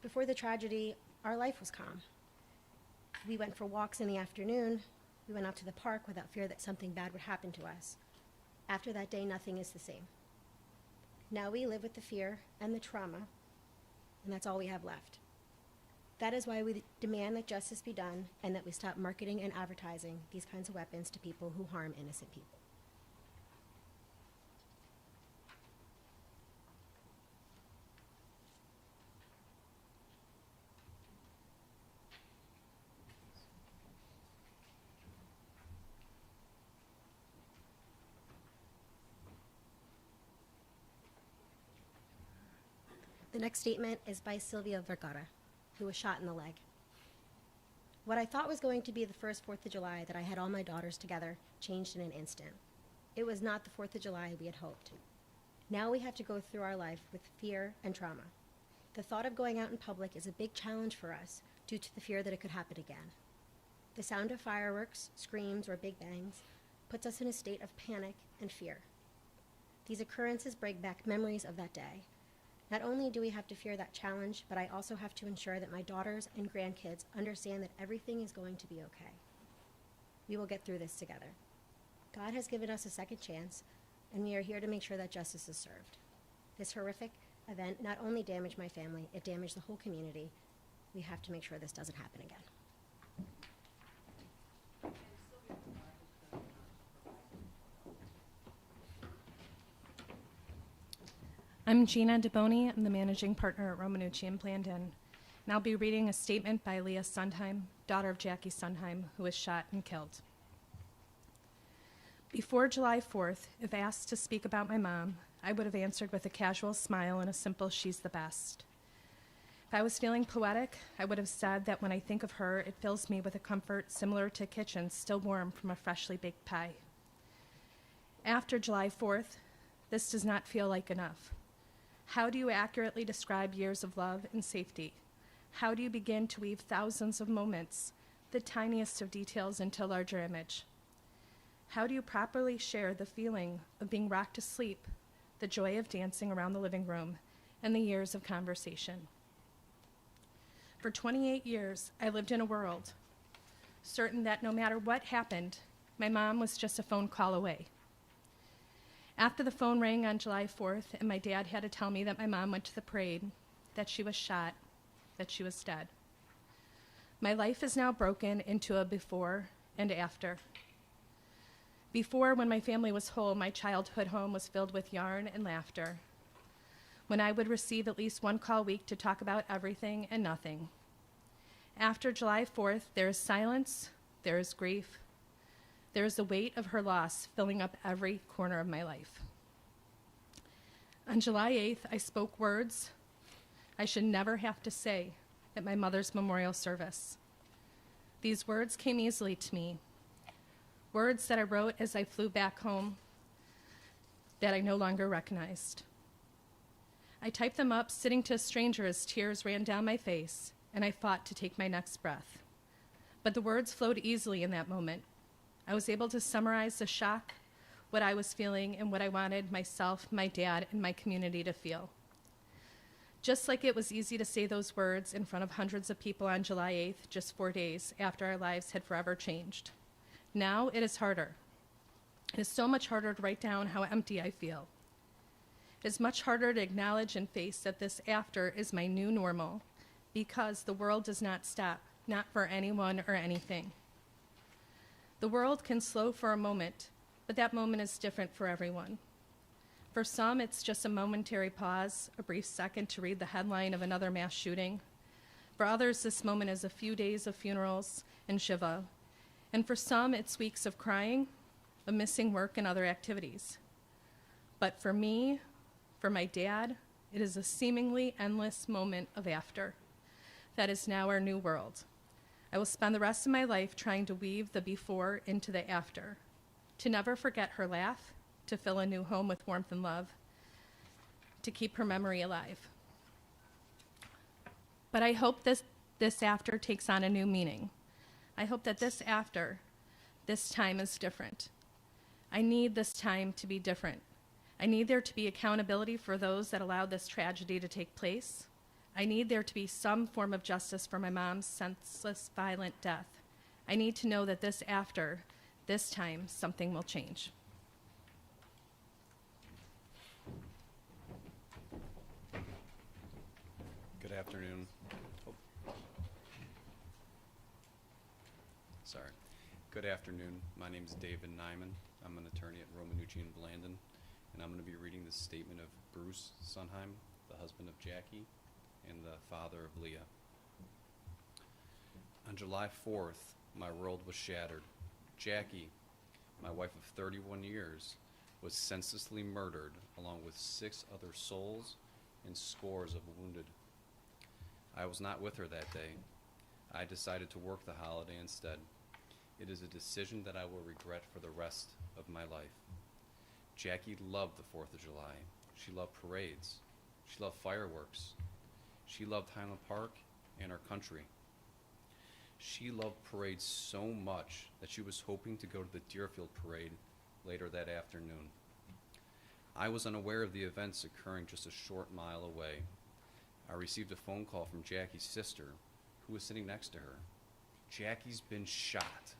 Before the tragedy, our life was calm. We went for walks in the afternoon. We went out to the park without fear that something bad would happen to us. After that day, nothing is the same. Now we live with the fear and the trauma, and that's all we have left. That is why we demand that justice be done and that we stop marketing and advertising these kinds of weapons to people who harm innocent people. The next statement is by Sylvia Vergara, who was shot in the leg. What I thought was going to be the first 4th of July that I had all my daughters together changed in an instant. It was not the 4th of July we had hoped. Now we have to go through our life with fear and trauma. The thought of going out in public is a big challenge for us due to the fear that it could happen again. The sound of fireworks, screams, or big bangs puts us in a state of panic and fear. These occurrences bring back memories of that day. Not only do we have to fear that challenge, but I also have to ensure that my daughters and grandkids understand that everything is going to be okay. We will get through this together. God has given us a second chance, and we are here to make sure that justice is served. This horrific event not only damaged my family, it damaged the whole community. We have to make sure this doesn't happen again. I'm Gina DeBoni. I'm the managing partner at Romanucci and Blandin, and I'll be reading a statement by Leah Sondheim, daughter of Jackie Sondheim, who was shot and killed. Before July 4th, if asked to speak about my mom, I would have answered with a casual smile and a simple "she's the best." If I was feeling poetic, I would have said that when I think of her, it fills me with a comfort similar to a kitchen still warm from a freshly baked pie. After July 4th, this does not feel like enough. How do you accurately describe years of love and safety? How do you begin to weave thousands of moments, the tiniest of details, into a larger image? How do you properly share the feeling of being rocked to sleep, the joy of dancing around the living room, and the years of conversation? For 28 years, I lived in a world certain that no matter what happened, my mom was just a phone call away. After the phone rang on July 4th and my dad had to tell me that my mom went to the parade, that she was shot, that she was dead, my life is now broken into a before and after. Before, when my family was whole, my childhood home was filled with yarn and laughter. When I would receive at least one call a week to talk about everything and nothing. After July 4th, there is silence, there is grief, there is the weight of her loss filling up every corner of my life. On July 8th, I spoke words I should never have to say at my mother's memorial service. These words came easily to me, words that I wrote as I flew back home that I no longer recognized. I typed them up sitting to a stranger as tears ran down my face, and I fought to take my next breath. But the words flowed easily in that moment. I was able to summarize the shock, what I was feeling, and what I wanted myself, my dad, and my community to feel. Just like it was easy to say those words in front of hundreds of people on July 8th, just 4 days after our lives had forever changed. Now it is harder. It is so much harder to write down how empty I feel. It is much harder to acknowledge and face that this after is my new normal, because the world does not stop, not for anyone or anything. The world can slow for a moment, but that moment is different for everyone. For some, it's just a momentary pause, a brief second to read the headline of another mass shooting. For others, this moment is a few days of funerals and Shiva. And for some, it's weeks of crying, of missing work and other activities. But for me, for my dad, it is a seemingly endless moment of after. That is now our new world. I will spend the rest of my life trying to weave the before into the after, to never forget her laugh, to fill a new home with warmth and love, to keep her memory alive. But I hope this after takes on a new meaning. I hope that this after, this time is different. I need this time to be different. I need there to be accountability for those that allowed this tragedy to take place. I need there to be some form of justice for my mom's senseless, violent death. I need to know that this time, something will change. Good afternoon. Sorry. Good afternoon. My name is David Nyman. I'm an attorney at Romanucci and Blandon, and I'm going to be reading the statement of Bruce Sunheim, the husband of Jackie and the father of Leah. On July 4th, my world was shattered. Jackie, my wife of 31 years, was senselessly murdered along with 6 other souls and scores of wounded. I was not with her that day. I decided to work the holiday instead. It is a decision that I will regret for the rest of my life. Jackie loved the 4th of July. She loved parades. She loved fireworks. She loved Highland Park and our country. She loved parades so much that she was hoping to go to the Deerfield parade later that afternoon. I was unaware of the events occurring just a short mile away. I received a phone call from Jackie's sister, who was sitting next to her. Jackie's been shot,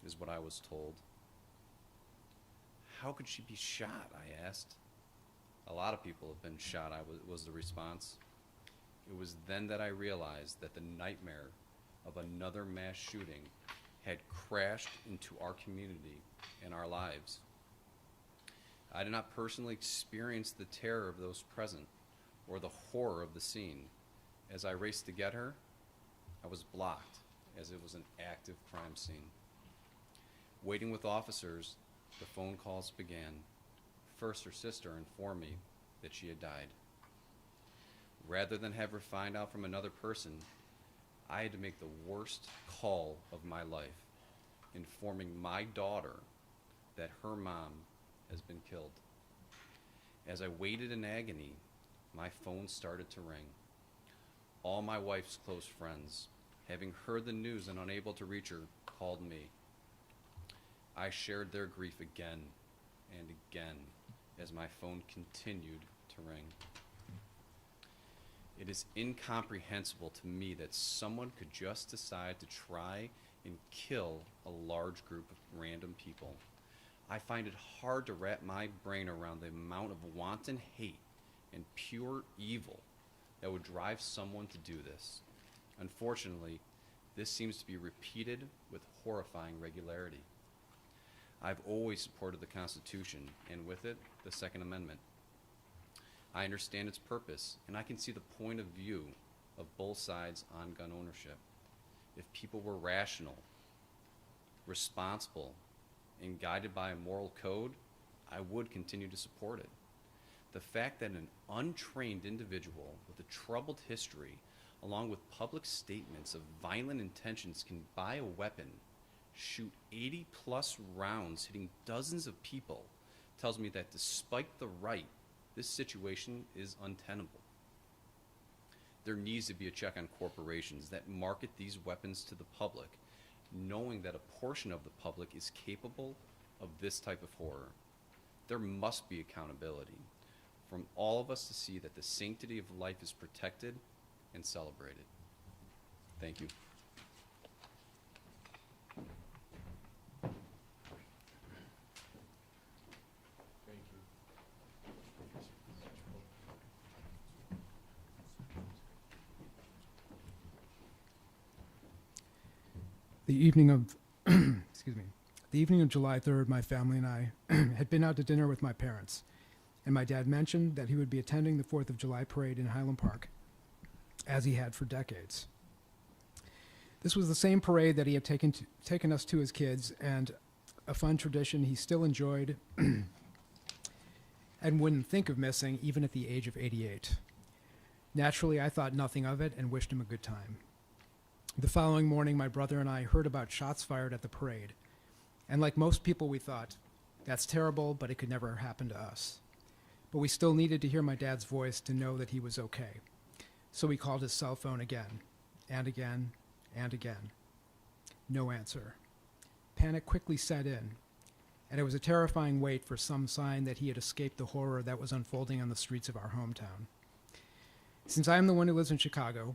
is what I was told. How could she be shot, I asked. A lot of people have been shot, was the response. It was then that I realized that the nightmare of another mass shooting had crashed into our community and our lives. I did not personally experience the terror of those present or the horror of the scene. As I raced to get her, I was blocked as it was an active crime scene. Waiting with officers, the phone calls began. First, her sister informed me that she had died. Rather than have her find out from another person, I had to make the worst call of my life, informing my daughter that her mom has been killed. As I waited in agony, my phone started to ring. All my wife's close friends, having heard the news and unable to reach her, called me. I shared their grief again and again as my phone continued to ring. It is incomprehensible to me that someone could just decide to try and kill a large group of random people. I find it hard to wrap my brain around the amount of wanton hate and pure evil that would drive someone to do this. Unfortunately, this seems to be repeated with horrifying regularity. I've always supported the Constitution, and with it, the Second Amendment. I understand its purpose, and I can see the point of view of both sides on gun ownership. If people were rational, responsible, and guided by a moral code, I would continue to support it. The fact that an untrained individual with a troubled history, along with public statements of violent intentions, can buy a weapon, shoot 80+ rounds, hitting dozens of people, tells me that despite the right, this situation is untenable. There needs to be a check on corporations that market these weapons to the public, knowing that a portion of the public is capable of this type of horror. There must be accountability from all of us to see that the sanctity of life is protected and celebrated. Thank you. The evening of, excuse me, the evening of July 3rd, my family and I had been out to dinner with my parents, and my dad mentioned that he would be attending the 4th of July parade in Highland Park, as he had for decades. This was the same parade that he had taken us to as kids, and a fun tradition he still enjoyed and wouldn't think of missing even at the age of 88. Naturally, I thought nothing of it and wished him a good time. The following morning, my brother and I heard about shots fired at the parade. And like most people, we thought, that's terrible, but it could never happen to us. But we still needed to hear my dad's voice to know that he was okay. So we called his cell phone again, and again, and again. No answer. Panic quickly set in, and it was a terrifying wait for some sign that he had escaped the horror that was unfolding on the streets of our hometown. Since I am the one who lives in Chicago,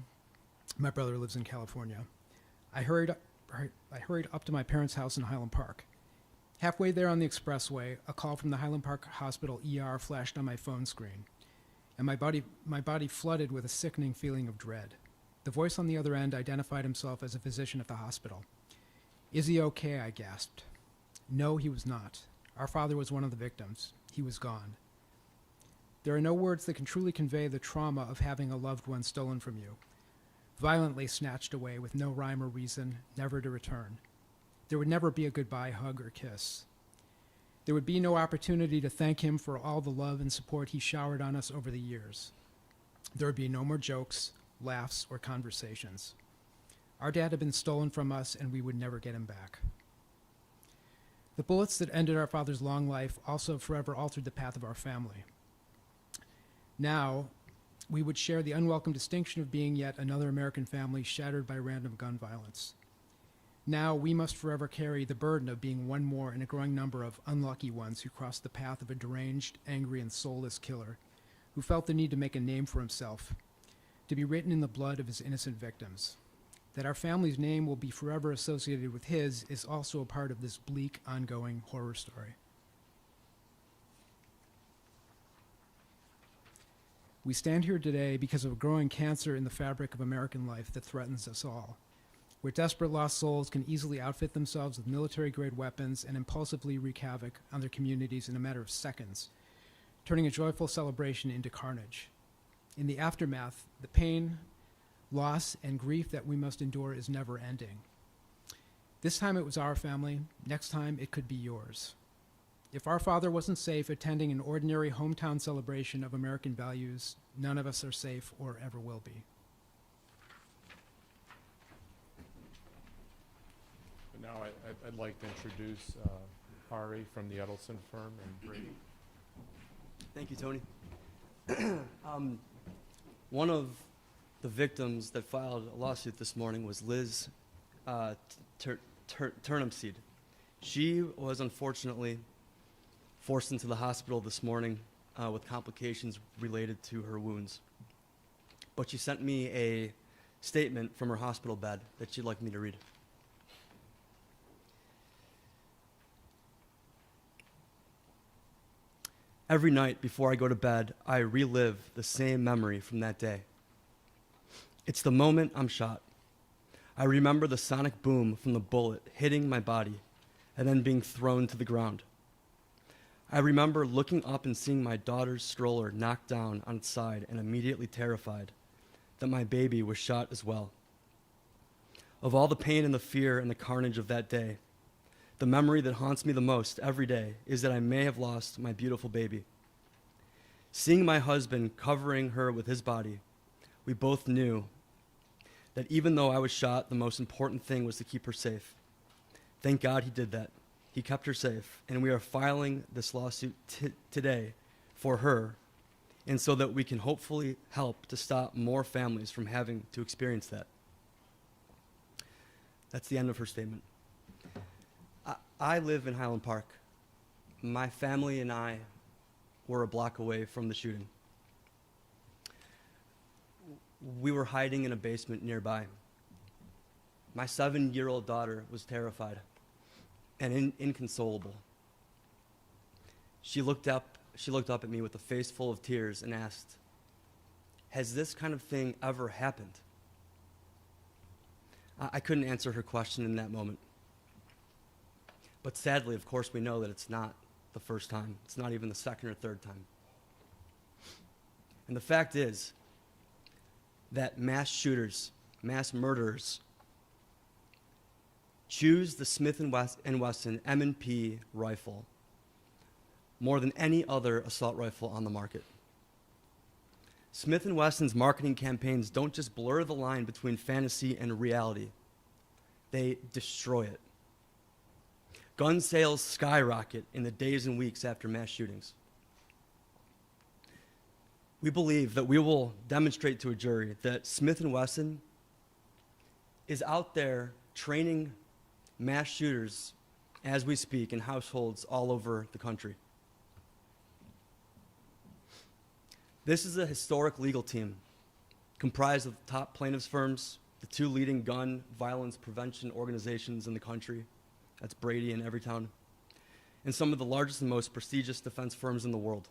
my brother lives in California, I hurried up to my parents' house in Highland Park. Halfway there on the expressway, a call from the Highland Park Hospital ER flashed on my phone screen, and my body flooded with a sickening feeling of dread. The voice on the other end identified himself as a physician at the hospital. "Is he okay?" I gasped. No, he was not. Our father was one of the victims. He was gone. There are no words that can truly convey the trauma of having a loved one stolen from you, violently snatched away with no rhyme or reason, never to return. There would never be a goodbye hug or kiss. There would be no opportunity to thank him for all the love and support he showered on us over the years. There would be no more jokes, laughs, or conversations. Our dad had been stolen from us, and we would never get him back. The bullets that ended our father's long life also forever altered the path of our family. Now, we would share the unwelcome distinction of being yet another American family shattered by random gun violence. Now, we must forever carry the burden of being one more in a growing number of unlucky ones who crossed the path of a deranged, angry, and soulless killer who felt the need to make a name for himself, to be written in the blood of his innocent victims. That our family's name will be forever associated with his is also a part of this bleak, ongoing horror story. We stand here today because of a growing cancer in the fabric of American life that threatens us all, where desperate lost souls can easily outfit themselves with military-grade weapons and impulsively wreak havoc on their communities in a matter of seconds, turning a joyful celebration into carnage. In the aftermath, the pain, loss, and grief that we must endure is never ending. This time it was our family, next time it could be yours. If our father wasn't safe attending an ordinary hometown celebration of American values, none of us are safe or ever will be. Now I'd like to introduce Ari from the Edelson firm and Brady. Thank you, Tony. One of the victims that filed a lawsuit this morning was Liz Turnipseed. She was unfortunately forced into the hospital this morning with complications related to her wounds. But she sent me a statement from her hospital bed that she'd like me to read. Every night before I go to bed, I relive the same memory from that day. It's the moment I'm shot. I remember the sonic boom from the bullet hitting my body and then being thrown to the ground. I remember looking up and seeing my daughter's stroller knocked down on its side and immediately terrified that my baby was shot as well. Of all the pain and the fear and the carnage of that day, the memory that haunts me the most every day is that I may have lost my beautiful baby. Seeing my husband covering her with his body, we both knew that even though I was shot, the most important thing was to keep her safe. Thank God he did that. He kept her safe, and we are filing this lawsuit today for her, and so that we can hopefully help to stop more families from having to experience that. That's the end of her statement. I live in Highland Park. My family and I were a block away from the shooting. We were hiding in a basement nearby. My 7-year-old daughter was terrified and inconsolable. She looked up at me with a face full of tears and asked, "Has this kind of thing ever happened?" I couldn't answer her question in that moment. But sadly, of course, we know that it's not the first time. It's not even the second or third time. And the fact is that mass shooters, mass murderers, choose the Smith & Wesson M&P rifle more than any other assault rifle on the market. Smith & Wesson's marketing campaigns don't just blur the line between fantasy and reality. They destroy it. Gun sales skyrocket in the days and weeks after mass shootings. We believe that we will demonstrate to a jury that Smith & Wesson is out there training mass shooters as we speak in households all over the country. This is a historic legal team comprised of top plaintiffs' firms, the two leading gun violence prevention organizations in the country, that's Brady and Everytown, and some of the largest and most prestigious defense firms in the world.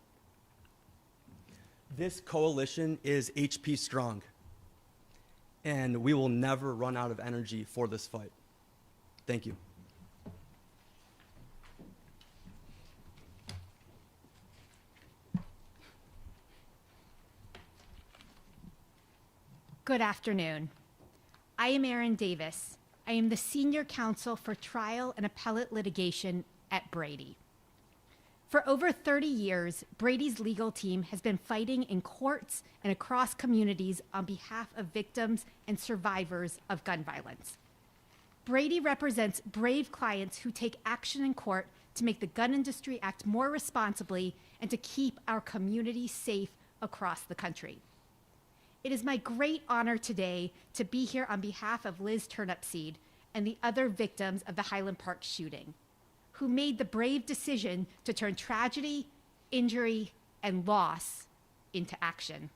This coalition is HP strong, and we will never run out of energy for this fight. Thank you. Good afternoon. I am Erin Davis. I am the Senior Counsel for Trial and Appellate Litigation at Brady. For over 30 years, Brady's legal team has been fighting in courts and across communities on behalf of victims and survivors of gun violence. Brady represents brave clients who take action in court to make the gun industry act more responsibly and to keep our communities safe across the country. It is my great honor today to be here on behalf of Liz Turnipseed and the other victims of the Highland Park shooting, who made the brave decision to turn tragedy, injury, and loss into action.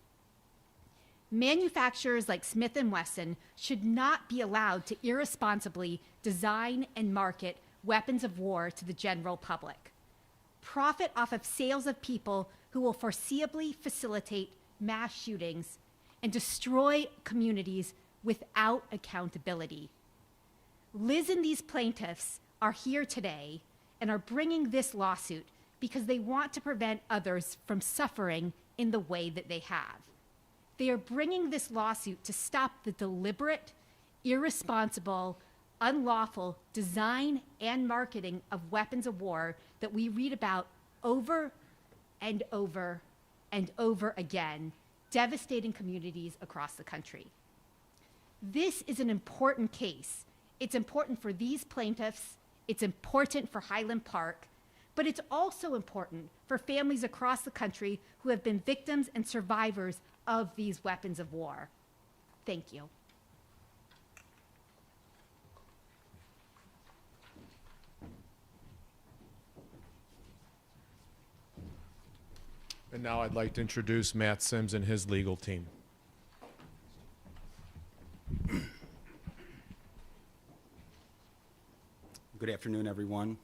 Manufacturers like Smith Wesson should not be allowed to irresponsibly design and market weapons of war to the general public, profit off of sales of people who will foreseeably facilitate mass shootings, and destroy communities without accountability. Liz and these plaintiffs are here today and are bringing this lawsuit because they want to prevent others from suffering in the way that they have. They are bringing this lawsuit to stop the deliberate, irresponsible, unlawful design and marketing of weapons of war that we read about over and over and over again, devastating communities across the country. This is an important case. It's important for these plaintiffs, it's important for Highland Park, but it's also important for families across the country who have been victims and survivors of these weapons of war. Thank you. And now I'd like to introduce Matt Sims and his legal team. Good afternoon, everyone.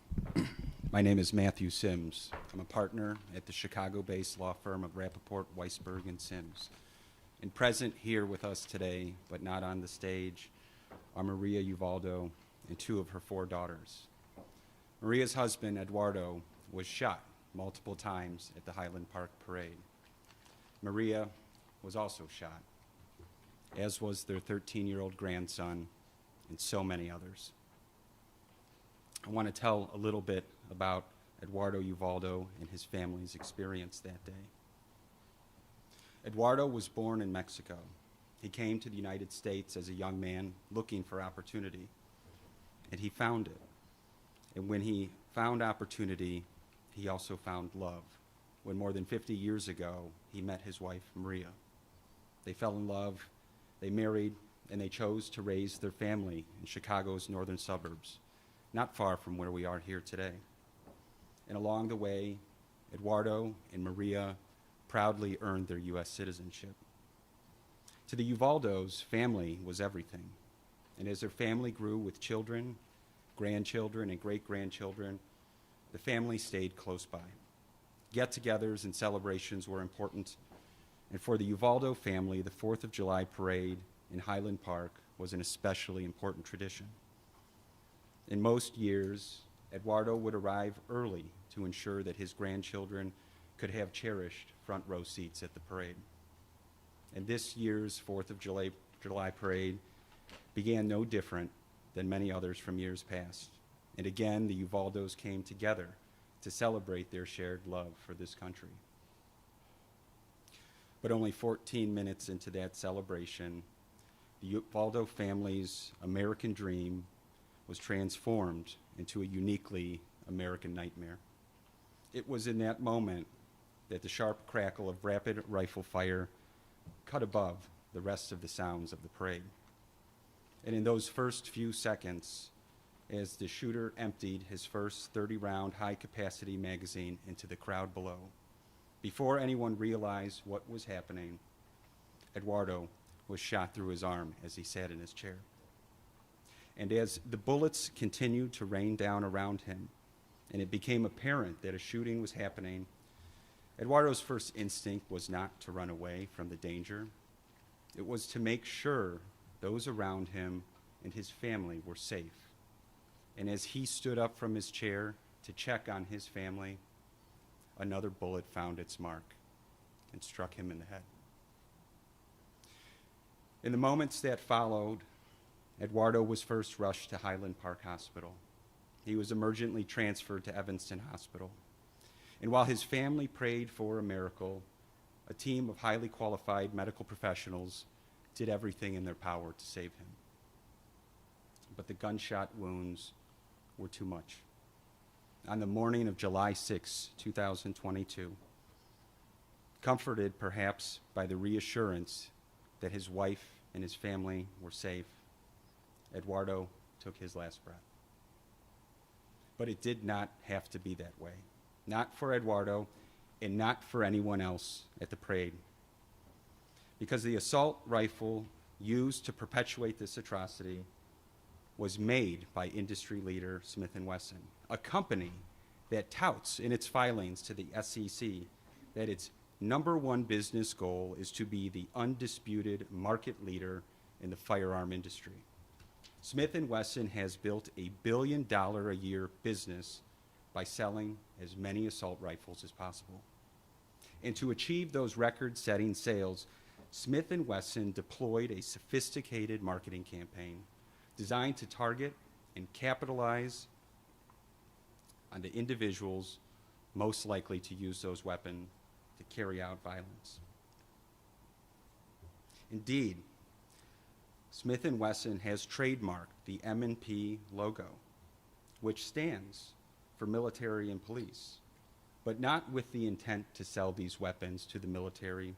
My name is Matthew Sims. I'm a partner at the Chicago-based law firm of Rappaport, Weisberg, and Sims. And present here with us today, but not on the stage, are Maria Uvaldo and two of her 4 daughters. Maria's husband, Eduardo, was shot multiple times at the Highland Park parade. Maria was also shot, as was their 13-year-old grandson and so many others. I want to tell a little bit about Eduardo Uvaldo and his family's experience that day. Eduardo was born in Mexico. He came to the United States as a young man looking for opportunity, and he found it. And when he found opportunity, he also found love. When more than 50 years ago, he met his wife, Maria. They fell in love, they married, and they chose to raise their family in Chicago's northern suburbs, not far from where we are here today. And along the way, Eduardo and Maria proudly earned their U.S. citizenship. To the Uvaldos, family was everything. And as their family grew with children, grandchildren, and great-grandchildren, the family stayed close by. Get-togethers and celebrations were important, and for the Uvaldo family, the 4th of July parade in Highland Park was an especially important tradition. In most years, Eduardo would arrive early to ensure that his grandchildren could have cherished front row seats at the parade. And this year's 4th of July parade began no different than many others from years past. And again, the Uvaldos came together to celebrate their shared love for this country. But only 14 minutes into that celebration, the Uvaldo family's American dream was transformed into a uniquely American nightmare. It was in that moment that the sharp crackle of rapid rifle fire cut above the rest of the sounds of the parade. And in those first few seconds, as the shooter emptied his first 30-round high-capacity magazine into the crowd below. Before anyone realized what was happening, Eduardo was shot through his arm as he sat in his chair. And as the bullets continued to rain down around him, and it became apparent that a shooting was happening, Eduardo's first instinct was not to run away from the danger. It was to make sure those around him and his family were safe. And as he stood up from his chair to check on his family, another bullet found its mark and struck him in the head. In the moments that followed, Eduardo was first rushed to Highland Park Hospital. He was emergently transferred to Evanston Hospital. And while his family prayed for a miracle, a team of highly qualified medical professionals did everything in their power to save him. But the gunshot wounds were too much. On the morning of July 6, 2022, comforted perhaps by the reassurance that his wife and his family were safe, Eduardo took his last breath. But it did not have to be that way. Not for Eduardo and not for anyone else at the parade. Because the assault rifle used to perpetuate this atrocity was made by industry leader Smith Wesson, a company that touts in its filings to the SEC that its #1 business goal is to be the undisputed market leader in the firearm industry. Smith & Wesson has built a $1 billion a year business by selling as many assault rifles as possible. And to achieve those record-setting sales, Smith & Wesson deployed a sophisticated marketing campaign designed to target and capitalize on the individuals most likely to use those weapons to carry out violence. Indeed, Smith & Wesson has trademarked the M&P logo, which stands for military and police, but not with the intent to sell these weapons to the military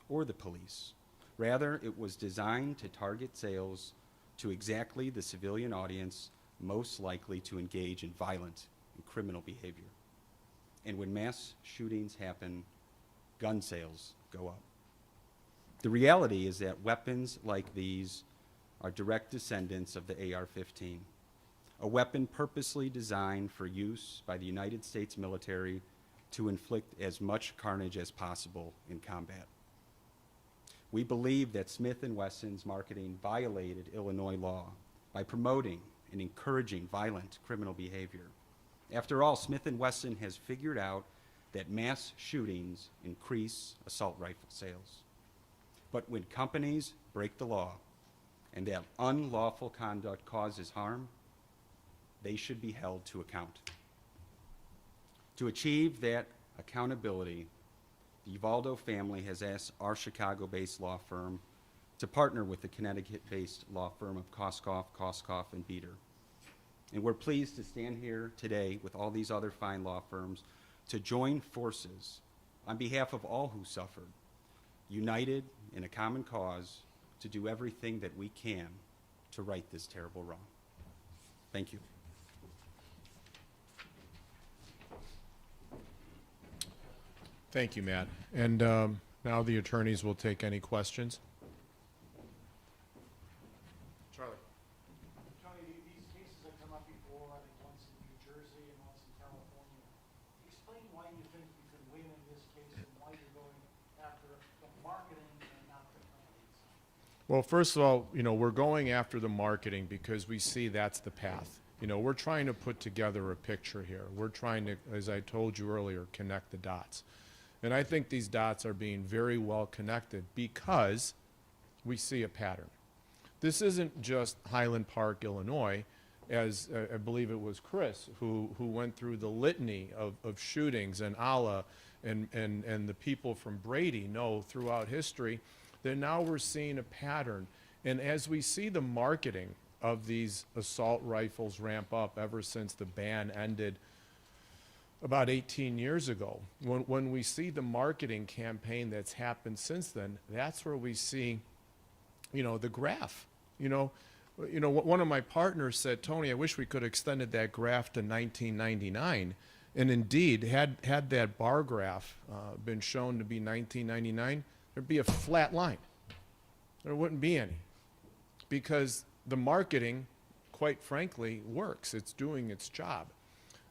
or the police. Rather, it was designed to target sales to exactly the civilian audience most likely to engage in violent and criminal behavior. And when mass shootings happen, gun sales go up. The reality is that weapons like these are direct descendants of the AR-15, a weapon purposely designed for use by the United States military to inflict as much carnage as possible in combat. We believe that Smith & Wesson's marketing violated Illinois law by promoting and encouraging violent criminal behavior. After all, Smith & Wesson has figured out that mass shootings increase assault rifle sales. But when companies break the law and that unlawful conduct causes harm, they should be held to account. To achieve that accountability, the Uvaldo family has asked our Chicago-based law firm to partner with the Connecticut-based law firm of Koskoff, and Beater. And we're pleased to stand here today with all these other fine law firms to join forces on behalf of all who suffered, united in a common cause to do everything that we can to right this terrible wrong. Thank you. Thank you, Matt. And now the attorneys will take any questions. Charlie. Tony, these cases have come up before, I think once in New Jersey and once in California. Explain why you think you can win in this case and why you're going after the marketing and not the companies. Well, first of all, we're going after the marketing because we see that's the path. We're trying to put together a picture here. We're trying to, as I told you earlier, connect the dots. And I think these dots are being very well connected because we see a pattern. This isn't just Highland Park, Illinois, as I believe it was Chris who went through the litany of shootings, and Allah and the people from Brady know throughout history that now we're seeing a pattern. And as we see the marketing of these assault rifles ramp up ever since the ban ended about 18 years ago, when we see the marketing campaign that's happened since then, that's where we see, the graph. You know, one of my partners said, Tony, I wish we could have extended that graph to 1999. And indeed, had that bar graph been shown to be 1999, there'd be a flat line. There wouldn't be any. Because the marketing, quite frankly, works. It's doing its job.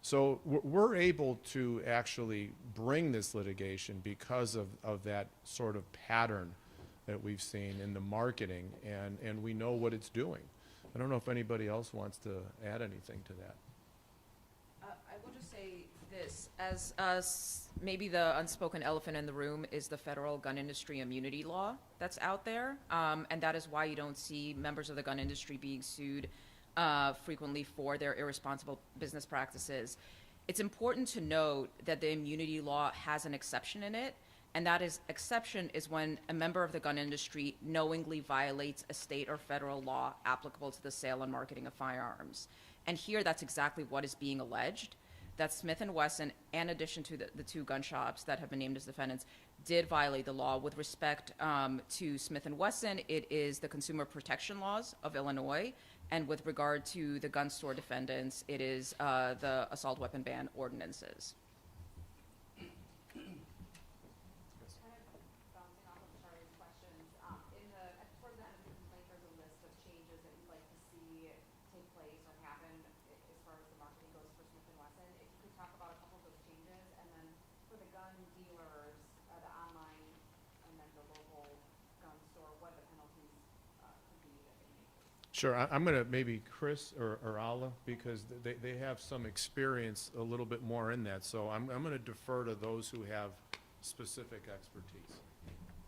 So we're able to actually bring this litigation because of that sort of pattern that we've seen in the marketing, and we know what it's doing. I don't know if anybody else wants to add anything to that. I will just say this, as maybe the unspoken elephant in the room is the federal gun industry immunity law that's out there, and that is why you don't see members of the gun industry being sued frequently for their irresponsible business practices. It's important to note that the immunity law has an exception in it, and that exception is when a member of the gun industry knowingly violates a state or federal law applicable to the sale and marketing of firearms. And here, that's exactly what is being alleged, that Smith & Wesson, in addition to the two gun shops that have been named as defendants, did violate the law. With respect to Smith & Wesson, it is the consumer protection laws of Illinois, and with regard to the gun store defendants, it is the assault weapon ban ordinances. Sure, I'm going to maybe Chris or Alla, because they have some experience a little bit more in that. So I'm going to defer to those who have specific expertise.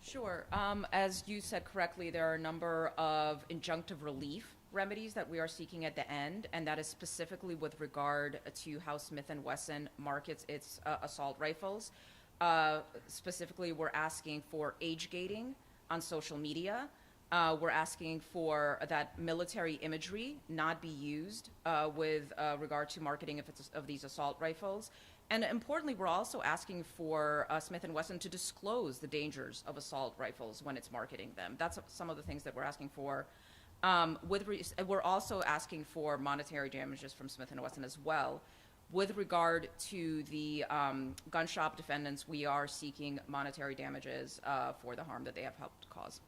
Sure. As you said correctly, there are a number of injunctive relief remedies that we are seeking at the end, and that is specifically with regard to how Smith & Wesson markets its assault rifles. Specifically, we're asking for age gating on social media. We're asking for that military imagery not be used with regard to marketing of these assault rifles. And importantly, we're also asking for Smith & Wesson to disclose the dangers of assault rifles when it's marketing them. That's some of the things that we're asking for. We're also asking for monetary damages from Smith & Wesson as well. With regard to the gun shop defendants, we are seeking monetary damages for the harm that they have helped cause.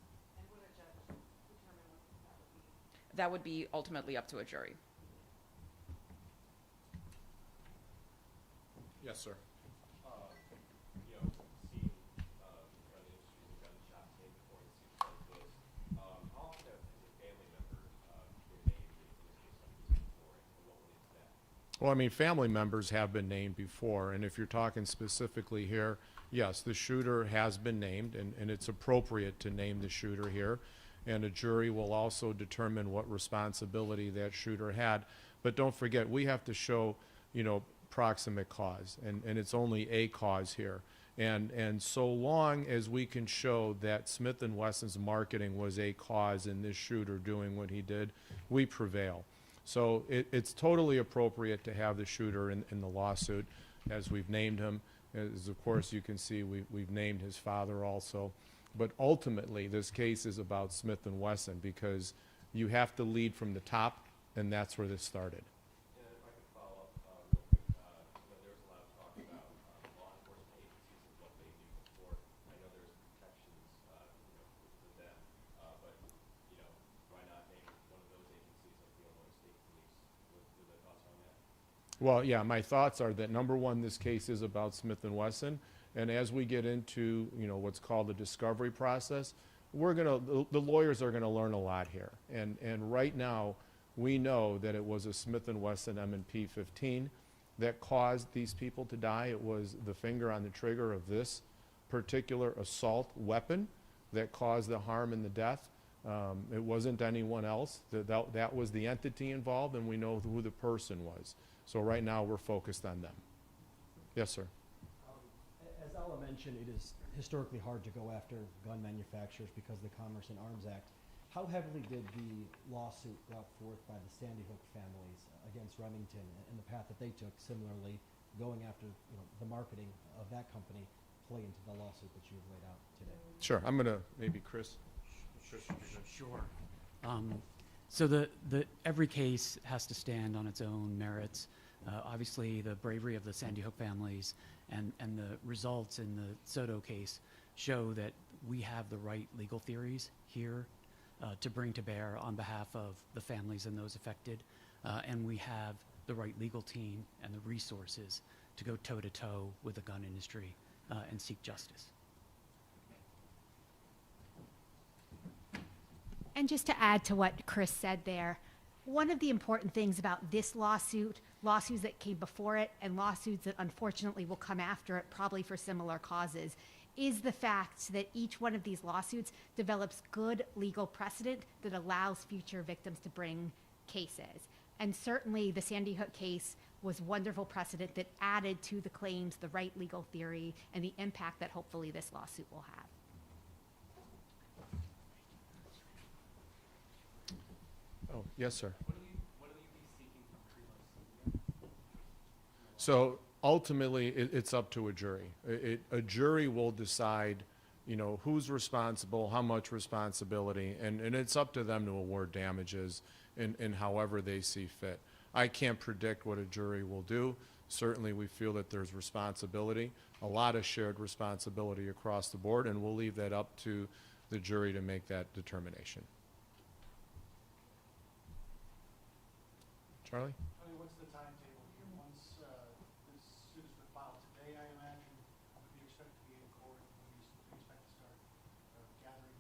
That would be ultimately up to a jury. Yes, sir. Well, I mean, family members have been named before, and if you're talking specifically here, yes, the shooter has been named, and it's appropriate to name the shooter here. And a jury will also determine what responsibility that shooter had. But don't forget, we have to show, proximate cause, and it's only a cause here. And so long as we can show that Smith & Wesson's marketing was a cause in this shooter doing what he did, we prevail. So it's totally appropriate to have the shooter in the lawsuit, as we've named him. As of course you can see, we've named his father also. But ultimately, this case is about Smith & Wesson, because you have to lead from the top, and that's where this started. And if I could follow up real quick, there was a lot of talk about law enforcement agencies and what they knew before. I know there's protections, for them, but why not name one of those agencies like the Illinois State Police? What are the thoughts on that? Well, yeah, my thoughts are that, number one, this case is about Smith & Wesson. And as we get into, what's called the discovery process, the lawyers are gonna learn a lot here. And right now, we know that it was a Smith & Wesson M&P 15 that caused these people to die. It was the finger on the trigger of this particular assault weapon that caused the harm and the death. It wasn't anyone else. That was the entity involved, and we know who the person was. So right now, we're focused on them. Yes, sir. As Alla mentioned, it is historically hard to go after gun manufacturers because of the Commerce and Arms Act. How heavily did the lawsuit brought forth by the Sandy Hook families against Remington and the path that they took, similarly going after the marketing of that company, play into the lawsuit that you've laid out today? Sure. I'm going to maybe Chris. Sure. So every case has to stand on its own merits. Obviously, the bravery of the Sandy Hook families and the results in the Soto case show that we have the right legal theories here to bring to bear on behalf of the families and those affected. And we have the right legal team and the resources to go toe-to-toe with the gun industry and seek justice. And just to add to what Chris said there, one of the important things about this lawsuit, lawsuits that came before it, and lawsuits that unfortunately will come after it, probably for similar causes, is the fact that each one of these lawsuits develops good legal precedent that allows future victims to bring cases. And certainly the Sandy Hook case was wonderful precedent that added to the claims the right legal theory and the impact that hopefully this lawsuit will have. Oh, yes, sir. What will you be seeking from Primo? So ultimately, it's up to a jury. A jury will decide, who's responsible, how much responsibility, and it's up to them to award damages in however they see fit. I can't predict what a jury will do. Certainly, we feel that there's responsibility, a lot of shared responsibility across the board, and we'll leave that up to the jury to make that determination. Charlie? Tony, what's the timetable here? Once this suit has been filed today, I imagine, would you expect to be in court? When do you expect to start gathering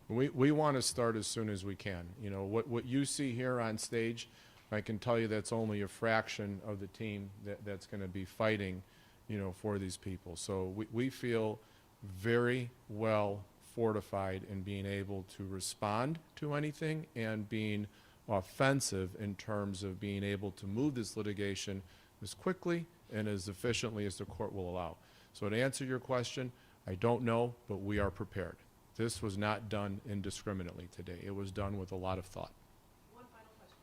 your We want to start as soon as we can. What you see here on stage, I can tell you that's only a fraction of the team that's going to be fighting, for these people. So we feel very well fortified in being able to respond to anything and being offensive in terms of being able to move this litigation as quickly and as efficiently as the court will allow. So to answer your question, I don't know, but we are prepared. This was not done indiscriminately today. It was done with a lot of thought. One final question.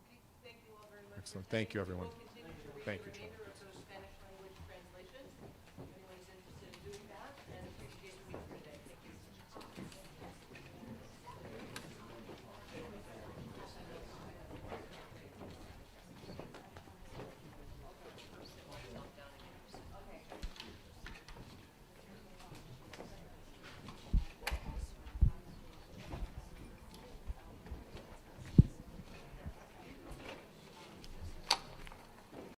Okay, thank you all very much. Excellent. Thank you, everyone. We'll continue for the Thank you, remainder Charlie.